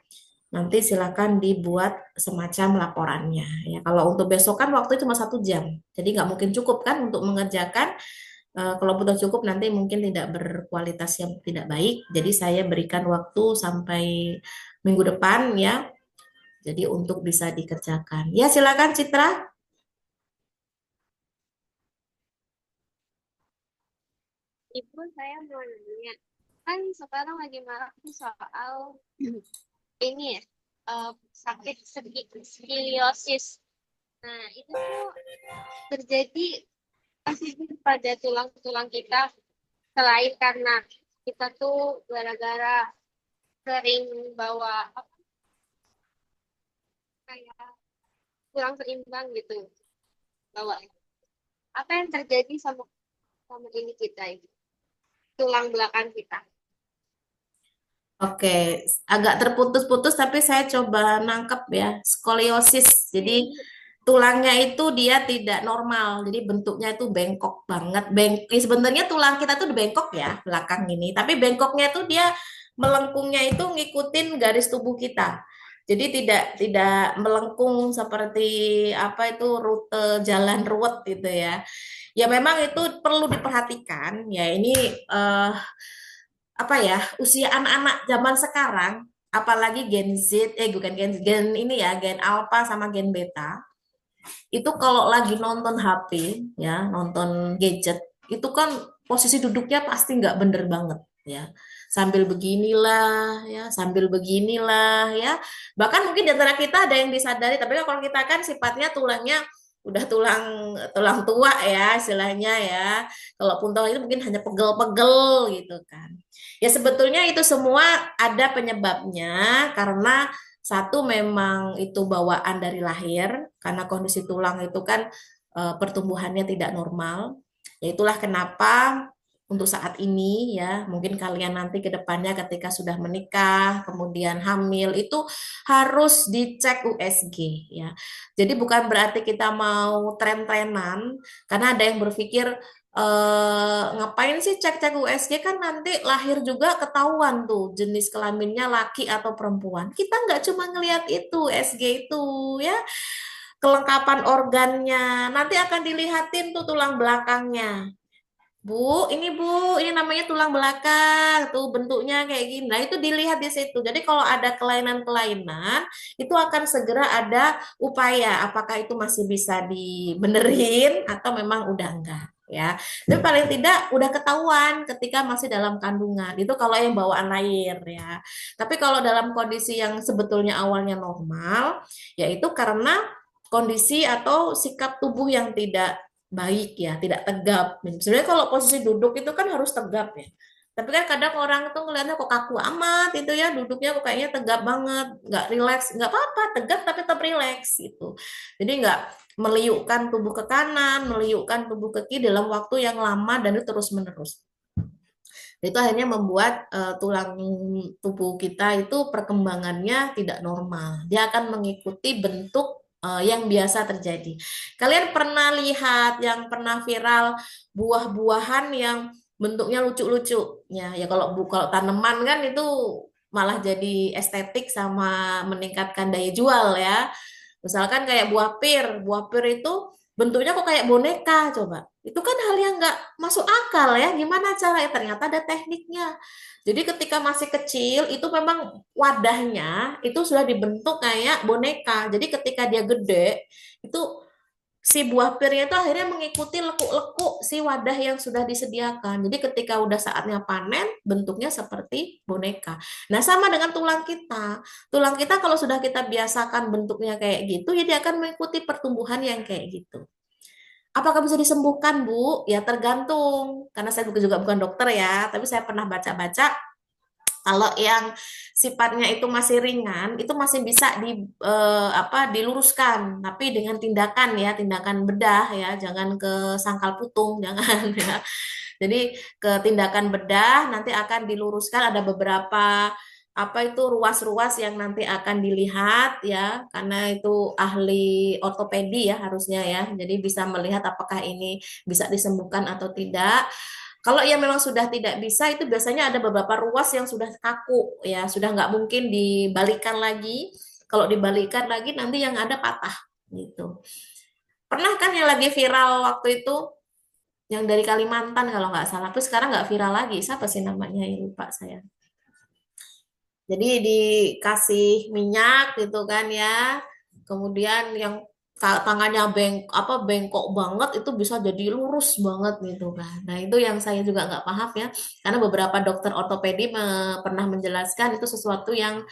Nanti silakan dibuat semacam laporannya ya. Kalau untuk besok kan waktu cuma 1 jam, jadi nggak mungkin cukup kan untuk mengerjakan. Kalau butuh cukup nanti mungkin tidak berkualitas yang tidak baik. Jadi saya berikan waktu sampai minggu depan ya jadi untuk bisa dikerjakan. Ya, silakan Citra. Ibu, saya mau nanya. Kan sekarang lagi marak nih soal ini ya, sakit skoliosis. Nah, itu tuh terjadi pasti pada tulang-tulang kita selain karena kita tuh gara-gara sering bawa apa kayak kurang seimbang gitu bawa. Apa yang terjadi sama sama ini kita ini tulang belakang kita? Oke, agak terputus-putus tapi saya coba nangkep ya, skoliosis. Jadi tulangnya itu dia tidak normal. Jadi bentuknya itu bengkok banget. Sebenarnya tulang kita tuh bengkok ya belakang ini, tapi bengkoknya itu dia melengkungnya itu ngikutin garis tubuh kita. Jadi tidak melengkung seperti apa itu rute jalan ruwet gitu ya. Ya memang itu perlu diperhatikan. Ya ini apa ya usia anak-anak zaman sekarang, apalagi Gen Z, bukan Gen Z, Gen ini ya Gen Alpha sama Gen Beta, itu kalau lagi nonton HP ya nonton gadget itu kan posisi duduknya pasti nggak bener banget ya sambil beginilah ya bahkan mungkin di antara kita ada yang disadari tapi kan kalau kita kan sifatnya tulangnya udah tulang tulang tua ya istilahnya ya kalaupun tulang itu mungkin hanya pegel-pegel gitu kan ya sebetulnya itu semua ada penyebabnya karena satu memang itu bawaan dari lahir karena kondisi tulang itu kan pertumbuhannya tidak normal. Ya itulah kenapa untuk saat ini ya, mungkin kalian nanti ke depannya ketika sudah menikah, kemudian hamil itu harus dicek USG ya. Jadi bukan berarti kita mau tren-trenan karena ada yang berpikir ngapain sih cek-cek USG kan nanti lahir juga ketahuan tuh jenis kelaminnya laki atau perempuan. Kita nggak cuma ngelihat itu USG itu ya, kelengkapan organnya. Nanti akan dilihatin tuh tulang belakangnya. Bu, ini namanya tulang belakang, tuh bentuknya kayak gini. Nah, itu dilihat di situ. Jadi kalau ada kelainan-kelainan, itu akan segera ada upaya apakah itu masih bisa dibenerin atau memang udah enggak ya. Tapi paling tidak udah ketahuan ketika masih dalam kandungan. Itu kalau yang bawaan lahir ya. Tapi kalau dalam kondisi yang sebetulnya awalnya normal, yaitu karena kondisi atau sikap tubuh yang tidak baik ya, tidak tegap. Sebenarnya kalau posisi duduk itu kan harus tegap ya. Tapi kan kadang orang tuh ngeliatnya kok kaku amat itu ya, duduknya kok kayaknya tegap banget, nggak rileks, nggak apa-apa, tegap tapi tetap rileks gitu. Jadi nggak meliukkan tubuh ke kanan, meliukkan tubuh ke kiri dalam waktu yang lama dan itu terus-menerus. Itu akhirnya membuat tulang tubuh kita itu perkembangannya tidak normal. Dia akan mengikuti bentuk yang biasa terjadi. Kalian pernah lihat yang pernah viral buah-buahan yang bentuknya lucu-lucu? Ya, kalau tanaman kan itu malah jadi estetik sama meningkatkan daya jual ya. Misalkan kayak buah pir itu bentuknya kok kayak boneka coba. Itu kan hal yang nggak masuk akal ya. Gimana caranya? Ternyata ada tekniknya. Jadi ketika masih kecil itu memang wadahnya itu sudah dibentuk kayak boneka. Jadi ketika dia gede itu si buah pirnya itu akhirnya mengikuti lekuk-lekuk si wadah yang sudah disediakan. Jadi ketika udah saatnya panen, bentuknya seperti boneka. Nah, sama dengan tulang kita. Tulang kita kalau sudah kita biasakan bentuknya kayak gitu, ya dia akan mengikuti pertumbuhan yang kayak gitu. Apakah bisa disembuhkan, Bu? Ya tergantung. Karena saya juga bukan dokter ya, tapi saya pernah baca-baca kalau yang sifatnya itu masih ringan, itu masih bisa diluruskan, tapi dengan tindakan ya, tindakan bedah ya, jangan ke sangkal putung, jangan ya. Jadi ke tindakan bedah nanti akan diluruskan ada beberapa apa itu ruas-ruas yang nanti akan dilihat ya, karena itu ahli ortopedi ya harusnya ya. Jadi bisa melihat apakah ini bisa disembuhkan atau tidak. Kalau yang memang sudah tidak bisa, itu biasanya ada beberapa ruas yang sudah kaku, ya sudah nggak mungkin dibalikan lagi. Kalau dibalikan lagi, nanti yang ada patah, gitu. Pernah kan yang lagi viral waktu itu, yang dari Kalimantan kalau nggak salah, terus sekarang nggak viral lagi. Siapa sih namanya? Ya, lupa saya. Jadi dikasih minyak gitu kan ya. Kemudian yang tangannya bengkok banget itu bisa jadi lurus banget gitu kan. Nah, itu yang saya juga nggak paham ya. Karena beberapa dokter ortopedi pernah menjelaskan itu sesuatu yang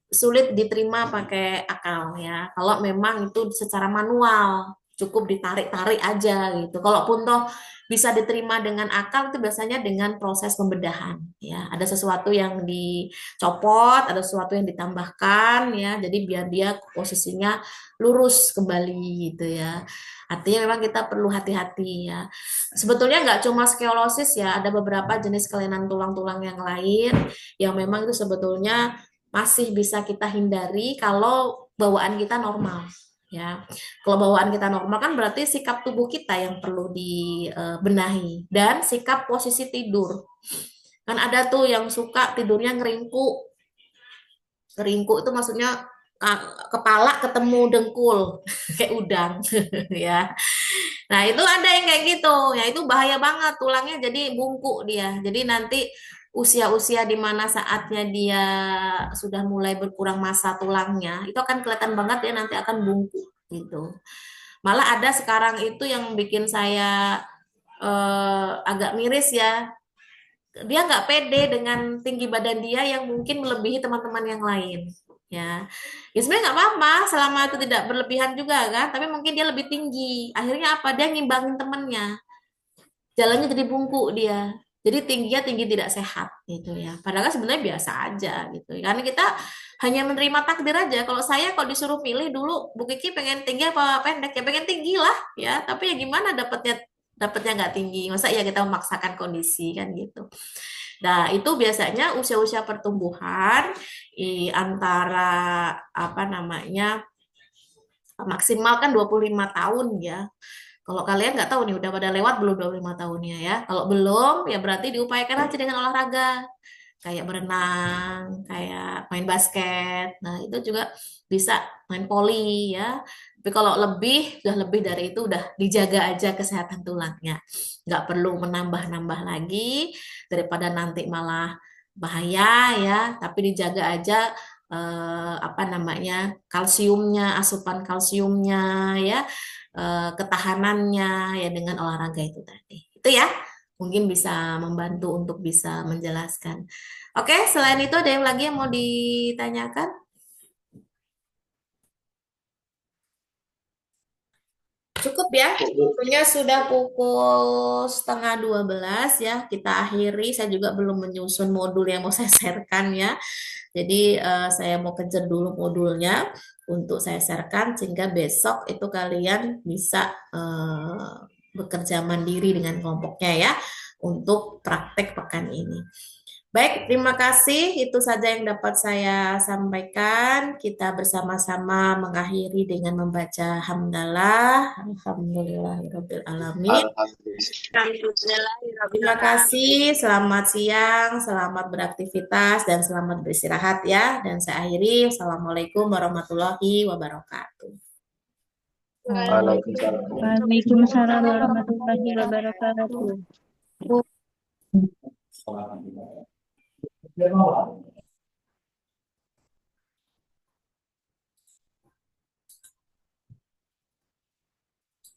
sulit diterima pakai akal ya. Kalau memang itu secara manual, cukup ditarik-tarik aja gitu. Kalaupun toh bisa diterima dengan akal itu biasanya dengan proses pembedahan ya. Ada sesuatu yang dicopot, ada sesuatu yang ditambahkan ya. Jadi biar dia posisinya lurus kembali gitu ya. Artinya memang kita perlu hati-hati ya. Sebetulnya nggak cuma skoliosis ya, ada beberapa jenis kelainan tulang-tulang yang lain yang memang itu sebetulnya masih bisa kita hindari kalau bawaan kita normal ya. Kalau bawaan kita normal kan berarti sikap tubuh kita yang perlu dibenahi dan sikap posisi tidur. Kan ada tuh yang suka tidurnya ngeringkuk. Ngeringkuk itu maksudnya kepala ketemu dengkul kayak udang ya. Nah, itu ada yang kayak gitu. Ya, itu bahaya banget tulangnya jadi bungkuk dia. Jadi nanti usia-usia di mana saatnya dia sudah mulai berkurang massa tulangnya, itu akan kelihatan banget ya nanti akan bungkuk gitu. Malah ada sekarang itu yang bikin saya agak miris ya. Dia nggak pede dengan tinggi badan dia yang mungkin melebihi teman-teman yang lain. Ya, ya sebenarnya nggak apa-apa selama itu tidak berlebihan juga kan. Tapi mungkin dia lebih tinggi. Akhirnya apa? Dia ngimbangin temennya. Jalannya jadi bungkuk dia. Jadi tingginya tinggi tidak sehat gitu ya. Padahal kan sebenarnya biasa aja gitu. Karena kita hanya menerima takdir aja. Kalau disuruh milih dulu, Bu Kiki pengen tinggi apa pendek ya pengen tinggi lah ya. Tapi ya gimana dapatnya nggak tinggi. Masa ya kita memaksakan kondisi kan gitu. Nah, itu biasanya usia-usia pertumbuhan antara apa namanya maksimal kan 25 tahun ya. Kalau kalian nggak tahu nih udah pada lewat belum 25 tahunnya ya. Kalau belum ya berarti diupayakan aja dengan olahraga. Kayak berenang, kayak main basket. Nah, itu juga bisa main poli ya. Tapi kalau sudah lebih dari itu udah dijaga aja kesehatan tulangnya. Nggak perlu menambah-nambah lagi daripada nanti malah bahaya ya. Tapi dijaga aja apa namanya kalsiumnya, asupan kalsiumnya ya, ketahanannya ya dengan olahraga itu tadi. Itu ya, mungkin bisa membantu untuk bisa menjelaskan. Oke, selain itu ada yang lagi yang mau ditanyakan? Cukup ya. Waktunya sudah pukul setengah 12 ya. Kita akhiri. Saya juga belum menyusun modul yang mau saya sharekan ya. Jadi saya mau kejar dulu modulnya untuk saya sharekan sehingga besok itu kalian bisa bekerja mandiri dengan kelompoknya ya untuk praktek pekan ini. Baik, terima kasih. Itu saja yang dapat saya sampaikan. Kita bersama-sama mengakhiri dengan membaca hamdalah. Alhamdulillahirabbil alamin. Terima kasih. Selamat siang, selamat beraktivitas dan selamat beristirahat ya. Dan saya akhiri. Assalamualaikum warahmatullahi wabarakatuh. Waalaikumsalam. Waalaikumsalam warahmatullahi wabarakatuh.